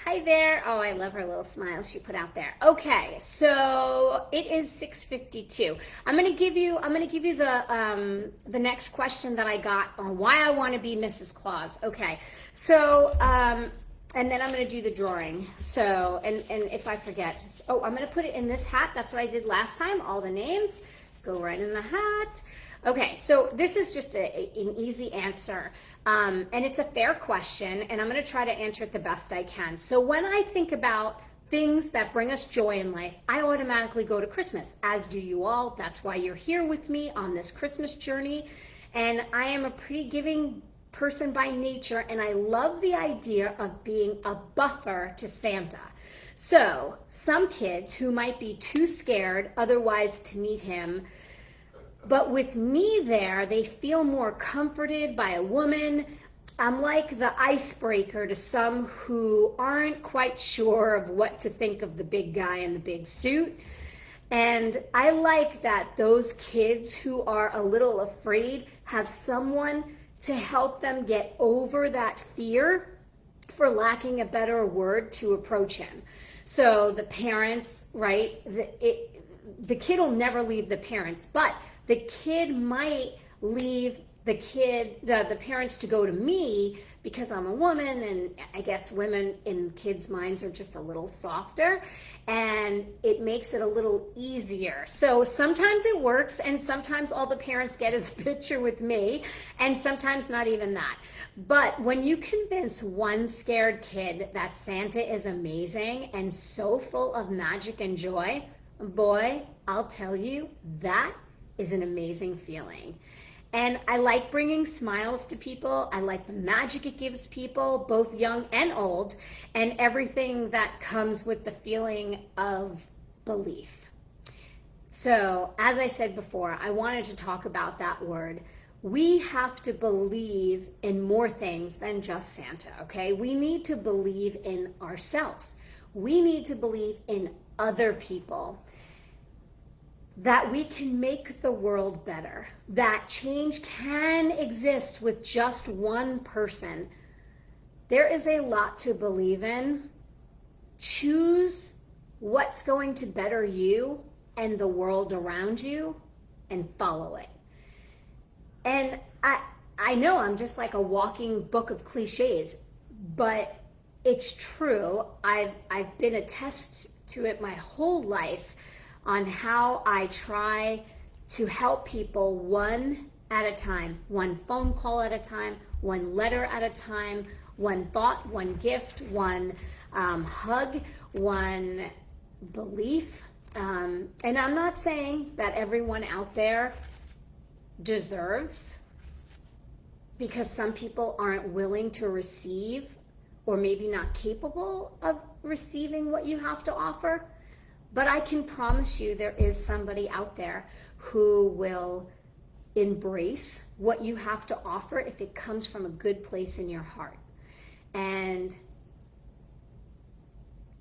Hi there. Oh, I love her little smile she put out there. Okay, so it is 6:52. I'm gonna give you the next question that I got on why I want to be Mrs. Claus. Okay, so and then I'm gonna do the drawing. So and if I forget, I'm gonna put it in this hat. That's what I did last time. All the names go right in the hat. Okay, so this is just an easy answer, and it's a fair question, and I'm going to try to answer it the best I can. So when I think about things that bring us joy in life, I automatically go to Christmas, as do you all. That's why you're here with me on this Christmas journey, and I am a pretty giving person by nature, and I love the idea of being a buffer to Santa. So some kids who might be too scared otherwise to meet him, but with me there, they feel more comforted by a woman. I'm like the icebreaker to some who aren't quite sure of what to think of the big guy in the big suit. And I like that those kids who are a little afraid have someone to help them get over that fear, for lacking a better word, to approach him. So the parents, right, the kid will never leave the parents, but the kid might leave the parents to go to me because I'm a woman, and I guess women in kids' minds are just a little softer, and it makes it a little easier. So sometimes it works, and sometimes all the parents get is a picture with me, and sometimes not even that. But when you convince one scared kid that Santa is amazing and so full of magic and joy, boy, I'll tell you, that is an amazing feeling. And I like bringing smiles to people. I like the magic it gives people, both young and old, and everything that comes with the feeling of belief. So, as I said before, I wanted to talk about that word. We have to believe in more things than just Santa, okay? We need to believe in ourselves. We need to believe in other people, that we can make the world better, that change can exist with just one person. There is a lot to believe in. Choose what's going to better you and the world around you and follow it. And I know I'm just like a walking book of cliches, but it's true. I've been a test to it my whole life on how I try to help people one at a time, one phone call at a time, one letter at a time, one thought, one gift, one hug, one belief. And I'm not saying that everyone out there deserves, because some people aren't willing to receive or maybe not capable of receiving what you have to offer. But I can promise you there is somebody out there who will embrace what you have to offer if it comes from a good place in your heart. And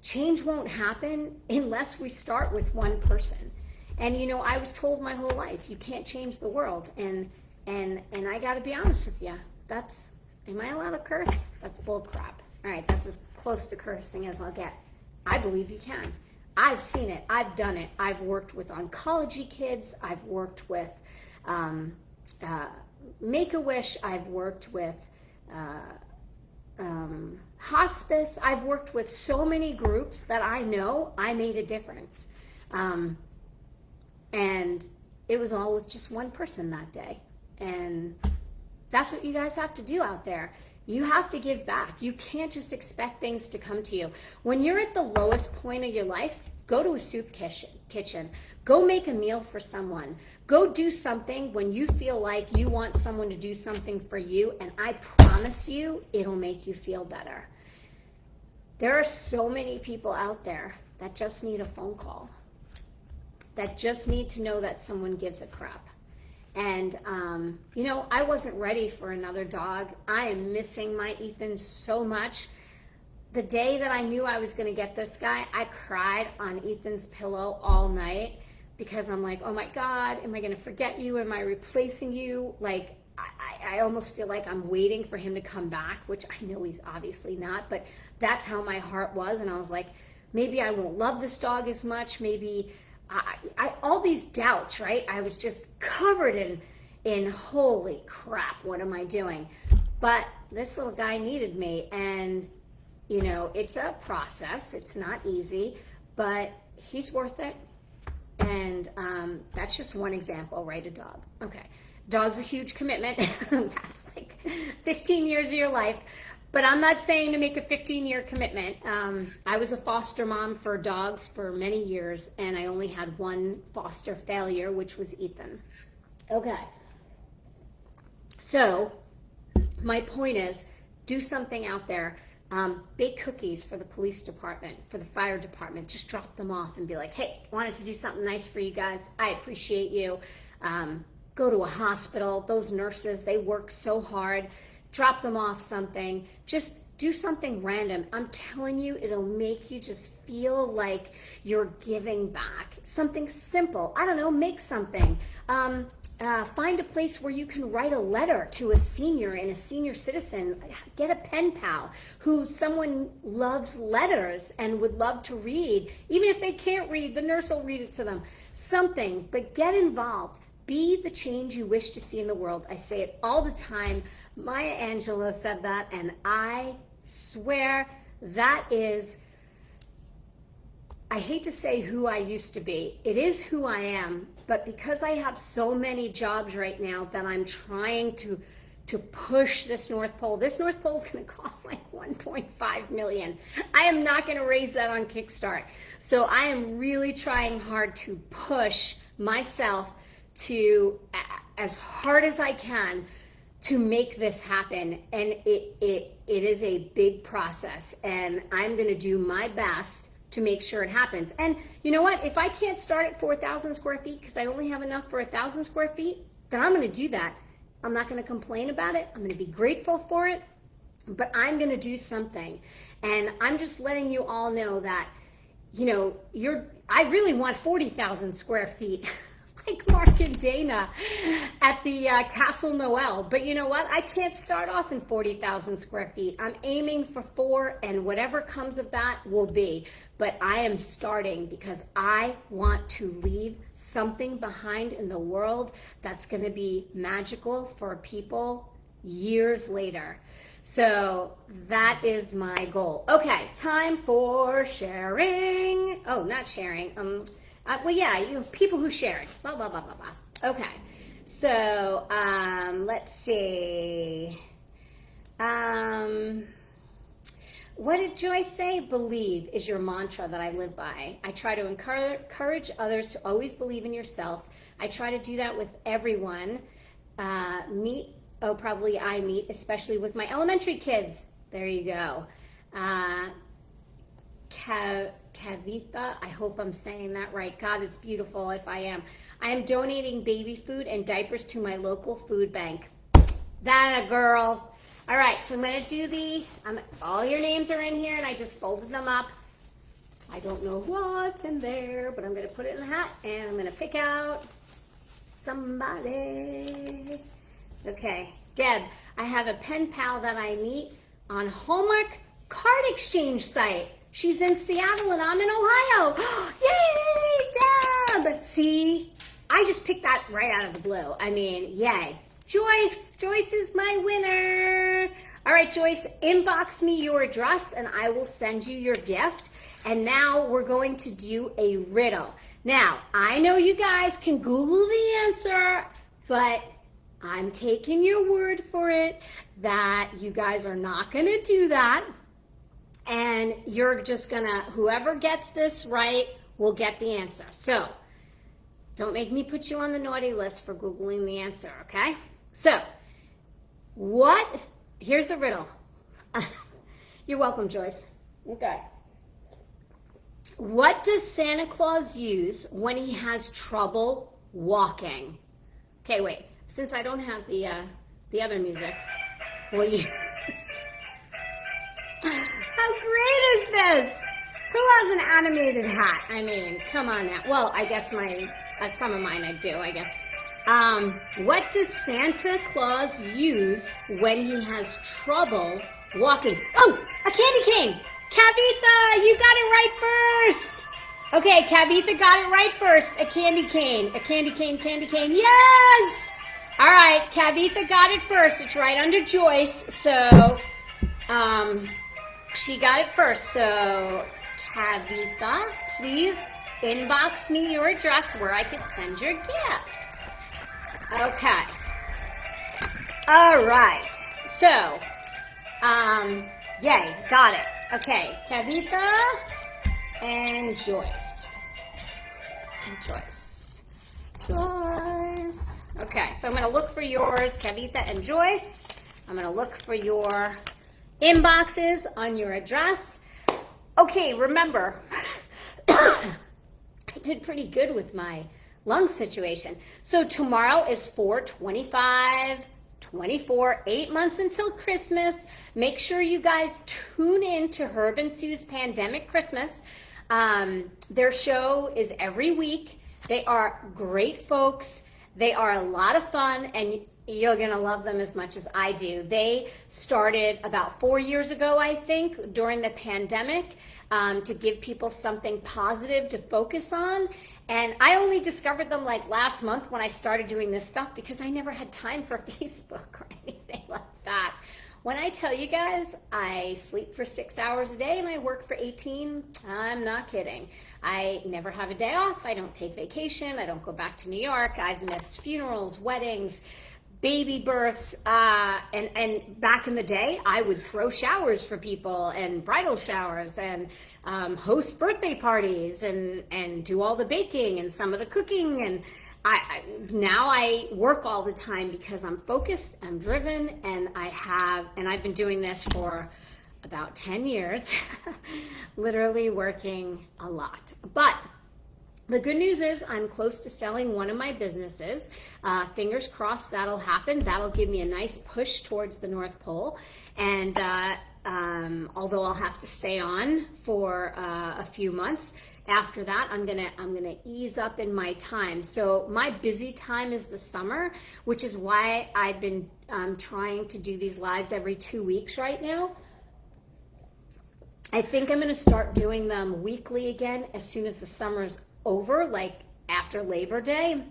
change won't happen unless we start with one person. And you know, I was told my whole life, you can't change the world. And I gotta be honest with you, am I allowed to curse? That's bull crap. All right, that's as close to cursing as I'll get. I believe you can. I've seen it. I've done it. I've worked with oncology kids. I've worked with Make-A-Wish. I've worked with hospice. I've worked with so many groups that I know I made a difference. And it was all with just one person that day. And that's what you guys have to do out there. You have to give back. You can't just expect things to come to you. When you're at the lowest point of your life, go to a soup kitchen. Go make a meal for someone. Go do something when you feel like you want someone to do something for you, and I promise you, it'll make you feel better. There are so many people out there that just need a phone call, that just need to know that someone gives a crap. And, you know, I wasn't ready for another dog. I am missing my Ethan so much. The day that I knew I was going to get this guy, I cried on Ethan's pillow all night because I'm like, oh my God, am I going to forget you? Am I replacing you? Like, I almost feel like I'm waiting for him to come back, which I know he's obviously not, but that's how my heart was. And I was like, maybe I won't love this dog as much. Maybe all these doubts, right? I was just covered in holy crap, what am I doing? But this little guy needed me, and you know, it's a process. It's not easy, but he's worth it. And that's just one example, right? A dog. Okay. Dog's a huge commitment. That's like 15 years of your life. But I'm not saying to make a 15-year commitment. I was a foster mom for dogs for many years, and I only had one foster failure, which was Ethan. Okay. So my point is, do something out there. Bake cookies for the police department, for the fire department. Just drop them off and be like, hey, wanted to do something nice for you guys. I appreciate you. Go to a hospital. Those nurses, they work so hard. Drop them off something. Just do something random. I'm telling you, it'll make you just feel like you're giving back. Something simple. I don't know, make something. Find a place where you can write a letter to a senior and a senior citizen. Get a pen pal who someone loves letters and would love to read. Even if they can't read, the nurse will read it to them. Something, but get involved. Be the change you wish to see in the world. I say it all the time. Maya Angelou said that, and I swear that is, I hate to say who I used to be. It is who I am, but because I have so many jobs right now that I'm trying to push this North Pole. This North Pole is going to cost like $1.5 million. I am not going to raise that on Kickstart. So I am really trying hard to push myself to as hard as I can to make this happen. And it is a big process, and I'm going to do my best to make sure it happens. And you know what? If I can't start at 4,000 square feet because I only have enough for 1,000 square feet, then I'm going to do that. I'm not going to complain about it. I'm going to be grateful for it, but I'm going to do something. And I'm just letting you all know that, you know, I really want 40,000 square feet. Like Mark and Dana at the Castle Noel. But you know what? I can't start off in 40,000 square feet. I'm aiming for 4, and whatever comes of that will be. But I am starting because I want to leave something behind in the world that's going to be magical for people years later. So that is my goal. Okay, time for sharing. Oh, not sharing. Well, yeah, you people who share it. Blah, blah, blah, blah, blah. Okay. So, let's see. What did Joyce say? Believe is your mantra that I live by. I try to encourage others to always believe in yourself. I try to do that with everyone. Probably I meet, especially with my elementary kids. There you go. Kavitha, I hope I'm saying that right. God, it's beautiful if I am. I am donating baby food and diapers to my local food bank. That a girl. All right, so I'm going to do all your names are in here, and I just folded them up. I don't know what's in there, but I'm going to put it in the hat, and I'm going to pick out somebody. Okay, Deb, I have a pen pal that I meet on Hallmark card exchange site. She's in Seattle and I'm in Ohio. Yay, Deb! See, I just picked that right out of the blue. I mean, yay. Joyce is my winner. All right, Joyce, inbox me your address and I will send you your gift. And now we're going to do a riddle. Now, I know you guys can Google the answer, but I'm taking your word for it that you guys are not going to do that. And you're just gonna, whoever gets this right will get the answer. So, don't make me put you on the naughty list for Googling the answer, okay? So, here's the riddle. You're welcome, Joyce. Okay. What does Santa Claus use when he has trouble walking? Okay, wait. Since I don't have the other music, we'll use this. How great is this? Who has an animated hat? I mean, come on now. Well, I guess some of mine I do, I guess. What does Santa Claus use when he has trouble walking? Oh, a candy cane. Kavitha, you got it right first. Okay, Kavitha got it right first. A candy cane. A candy cane, candy cane. Yes! All right, Kavitha got it first. It's right under Joyce. So, she got it first. So, Kavitha, please inbox me your address where I could send your gift. Okay. All right. So, yay, got it. Okay, Kavitha and Joyce. Joyce. Okay, so I'm going to look for yours, Kavitha and Joyce. I'm going to look for your inboxes on your address. Okay, remember, I did pretty good with my lung situation. So tomorrow is 4/25, 24, 8 months until Christmas. Make sure you guys tune in to Herb and Sue's Pandemic Christmas. Their show is every week. They are great folks. They are a lot of fun, and you're going to love them as much as I do. They started about 4 years ago, I think, during the pandemic, to give people something positive to focus on. And I only discovered them like last month when I started doing this stuff because I never had time for Facebook or anything like that. When I tell you guys, I sleep for 6 hours a day and I work for 18, I'm not kidding. I never have a day off. I don't take vacation. I don't go back to New York. I've missed funerals, weddings, baby births, and back in the day, I would throw showers for people and bridal showers and host birthday parties and do all the baking and some of the cooking. And now I work all the time because I'm focused, I'm driven, and I've been doing this for about 10 years, literally working a lot. But the good news is I'm close to selling one of my businesses. Fingers crossed that'll happen. That'll give me a nice push towards the North Pole. And although I'll have to stay on for a few months, after that I'm gonna ease up in my time. So my busy time is the summer, which is why I've been trying to do these lives every 2 weeks right now. I think I'm gonna start doing them weekly again as soon as the summer's over, like after Labor Day.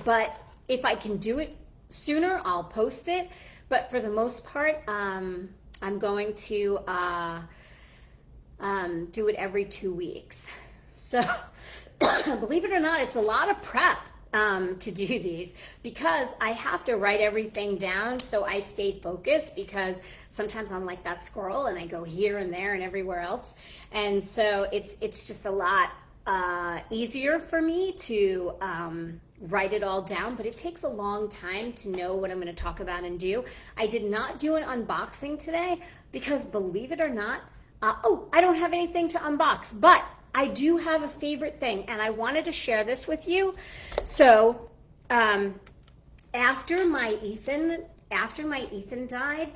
But if I can do it sooner, I'll post it. But for the most part, I'm going to do it every 2 weeks. So believe it or not, it's a lot of prep to do these, because I have to write everything down so I stay focused, because sometimes I'm like that squirrel and I go here and there and everywhere else. And so it's just a lot easier for me to write it all down, but it takes a long time to know what I'm going to talk about and do. I did not do an unboxing today because, believe it or not, I don't have anything to unbox, but I do have a favorite thing, and I wanted to share this with you. So after my Ethan died,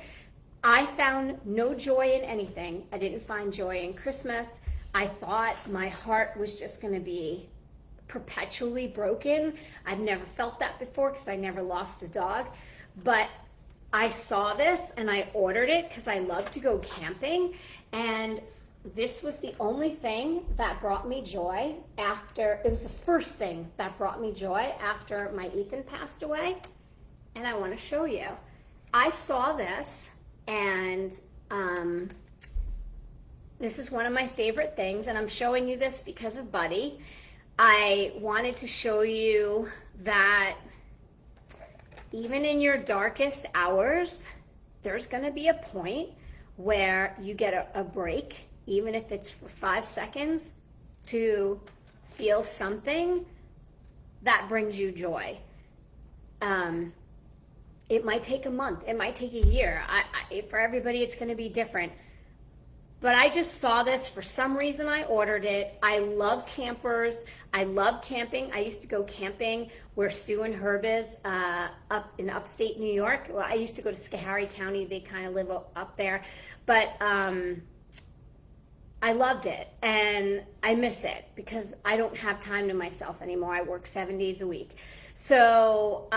I found no joy in anything. I didn't find joy in Christmas. I thought my heart was just going to be perpetually broken. I've never felt that before because I never lost a dog. But I saw this and I ordered it because I love to go camping. And this was the only thing that brought me joy it was the first thing that brought me joy after my Ethan passed away. And I want to show you. I saw this, and this is one of my favorite things, and I'm showing you this because of Buddy. I wanted to show you that even in your darkest hours, there's going to be a point where you get a break, even if it's for 5 seconds, to feel something that brings you joy. It might take a month. It might take a year. For everybody, it's going to be different. But I just saw this. For some reason, I ordered it. I love campers. I love camping. I used to go camping where Sue and Herb is, up in upstate New York. Well, I used to go to Schoharie County. They kind of live up there. But I loved it, and I miss it because I don't have time to myself anymore. I work 7 days a week. So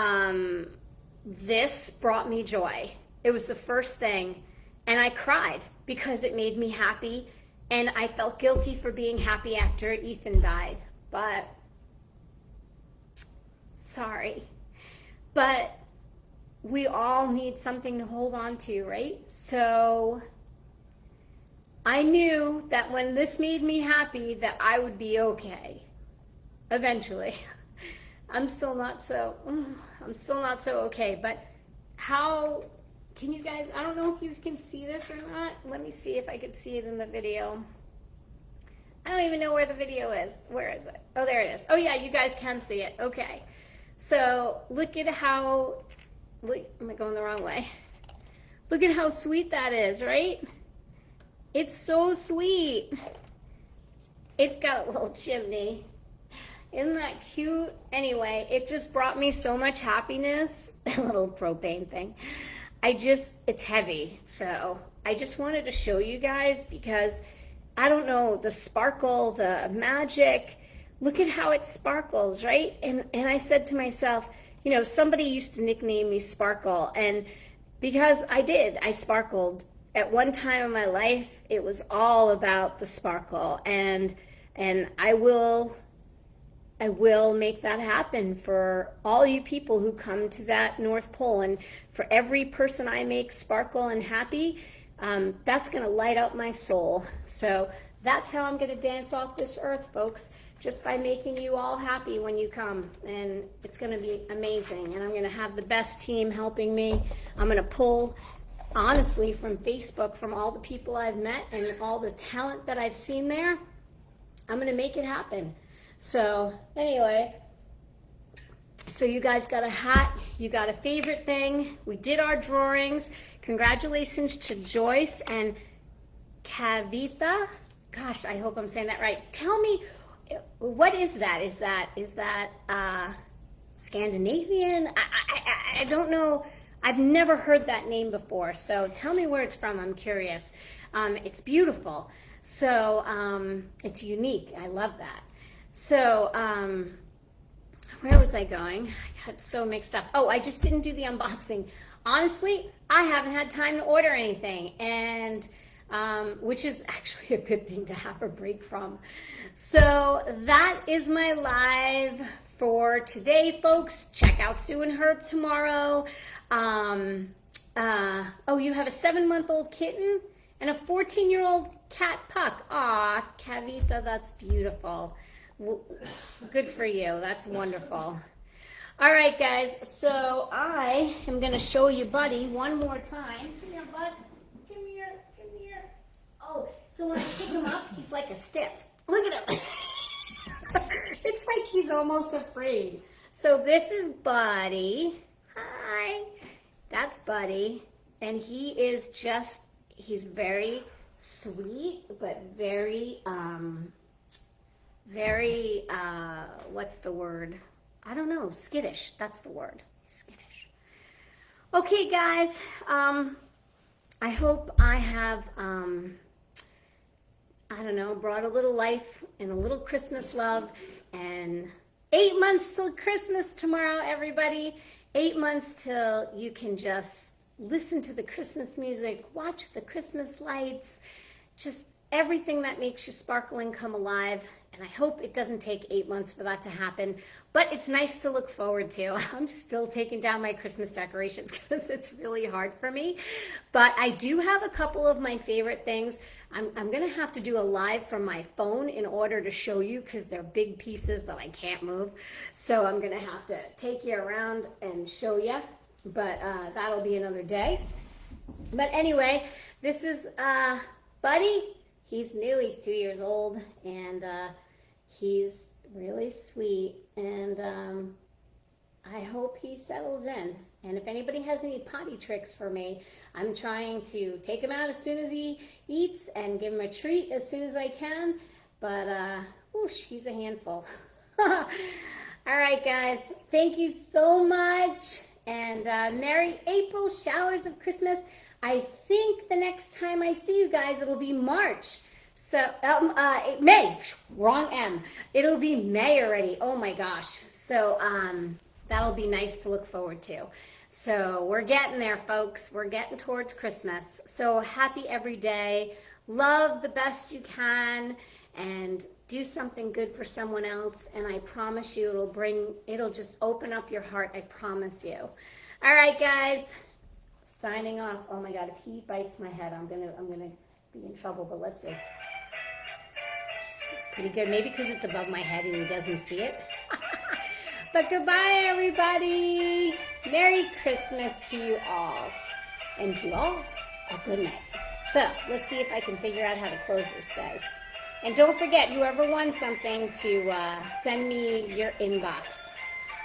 this brought me joy. It was the first thing, and I cried because it made me happy, and I felt guilty for being happy after Ethan died. But sorry. But we all need something to hold on to, right? So I knew that when this made me happy, that I would be okay. Eventually. I'm still not so okay. But how can you guys, I don't know if you can see this or not. Let me see if I can see it in the video. I don't even know where the video is. Where is it? Oh, there it is. Oh yeah, you guys can see it. Okay. So look at how, am I going the wrong way? Look at how sweet that is, right? It's so sweet. It's got a little chimney. Isn't that cute? Anyway, it just brought me so much happiness. A little propane thing. It's heavy. So I just wanted to show you guys because, I don't know, the sparkle, the magic, look at how it sparkles, right? And I said to myself, you know, somebody used to nickname me Sparkle, and because I sparkled. At one time in my life, it was all about the sparkle, and I will make that happen for all you people who come to that North Pole, and for every person I make sparkle and happy, that's going to light up my soul. So that's how I'm going to dance off this earth, folks. just by making you all happy when you come. And it's going to be amazing. And I'm going to have the best team helping me. I'm going to pull, honestly, from Facebook, from all the people I've met and all the talent that I've seen there. I'm going to make it happen. So anyway, so you guys got a hat, you got a favorite thing. We did our drawings. Congratulations to Joyce and Kavitha. Gosh, I hope I'm saying that right. Tell me, what is that? Is that Scandinavian? I don't know. I've never heard that name before. So tell me where it's from. I'm curious. It's beautiful. So it's unique. I love that. So where was I going? I got so mixed up. Oh, I just didn't do the unboxing. Honestly, I haven't had time to order anything, and which is actually a good thing to have a break from. So that is my live for today, folks. Check out Sue and Herb tomorrow. Oh, you have a 7-month-old kitten and a 14-year-old cat Puck. Aw, Kavitha, that's beautiful. Well, good for you. That's wonderful. All right, guys. So I am going to show you Buddy one more time. Come here, Bud. Come here. Come here. Oh, so when I pick him up, he's like a stiff. Look at him. It's like he's almost afraid. So this is Buddy. Hi. That's Buddy. And he is just, he's very sweet, but very, what's the word? I don't know, skittish. That's the word, skittish. Okay, guys, I hope I have, I don't know, brought a little life and a little Christmas love. And 8 months till Christmas tomorrow, everybody. 8 months till you can just listen to the Christmas music, watch the Christmas lights, just everything that makes you sparkle and come alive. And I hope it doesn't take 8 months for that to happen, but it's nice to look forward to. I'm still taking down my Christmas decorations because it's really hard for me, but I do have a couple of my favorite things. I'm going to have to do a live from my phone in order to show you because they're big pieces that I can't move. So I'm going to have to take you around and show you, but that'll be another day. But anyway, this is Buddy. He's new, he's 2 years old, and he's really sweet, and I hope he settles in. And if anybody has any potty tricks for me, I'm trying to take him out as soon as he eats and give him a treat as soon as I can, but whoosh, he's a handful. All right, guys, thank you so much, and Merry April showers of Christmas. I think the next time I see you guys, it'll be March. So, May, wrong M. It'll be May already. Oh my gosh. So, that'll be nice to look forward to. So, we're getting there, folks. We're getting towards Christmas. So, happy every day. Love the best you can and do something good for someone else. And I promise you, it'll just open up your heart. I promise you. All right, guys. Signing off. Oh my God, if he bites my head, I'm gonna be in trouble, but let's see. Pretty good, maybe because it's above my head and he doesn't see it. But goodbye, everybody. Merry Christmas to you all. And to all, a good night. So, let's see if I can figure out how to close this, guys. And don't forget, whoever won something, to send me your inbox.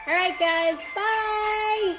All right, guys, bye.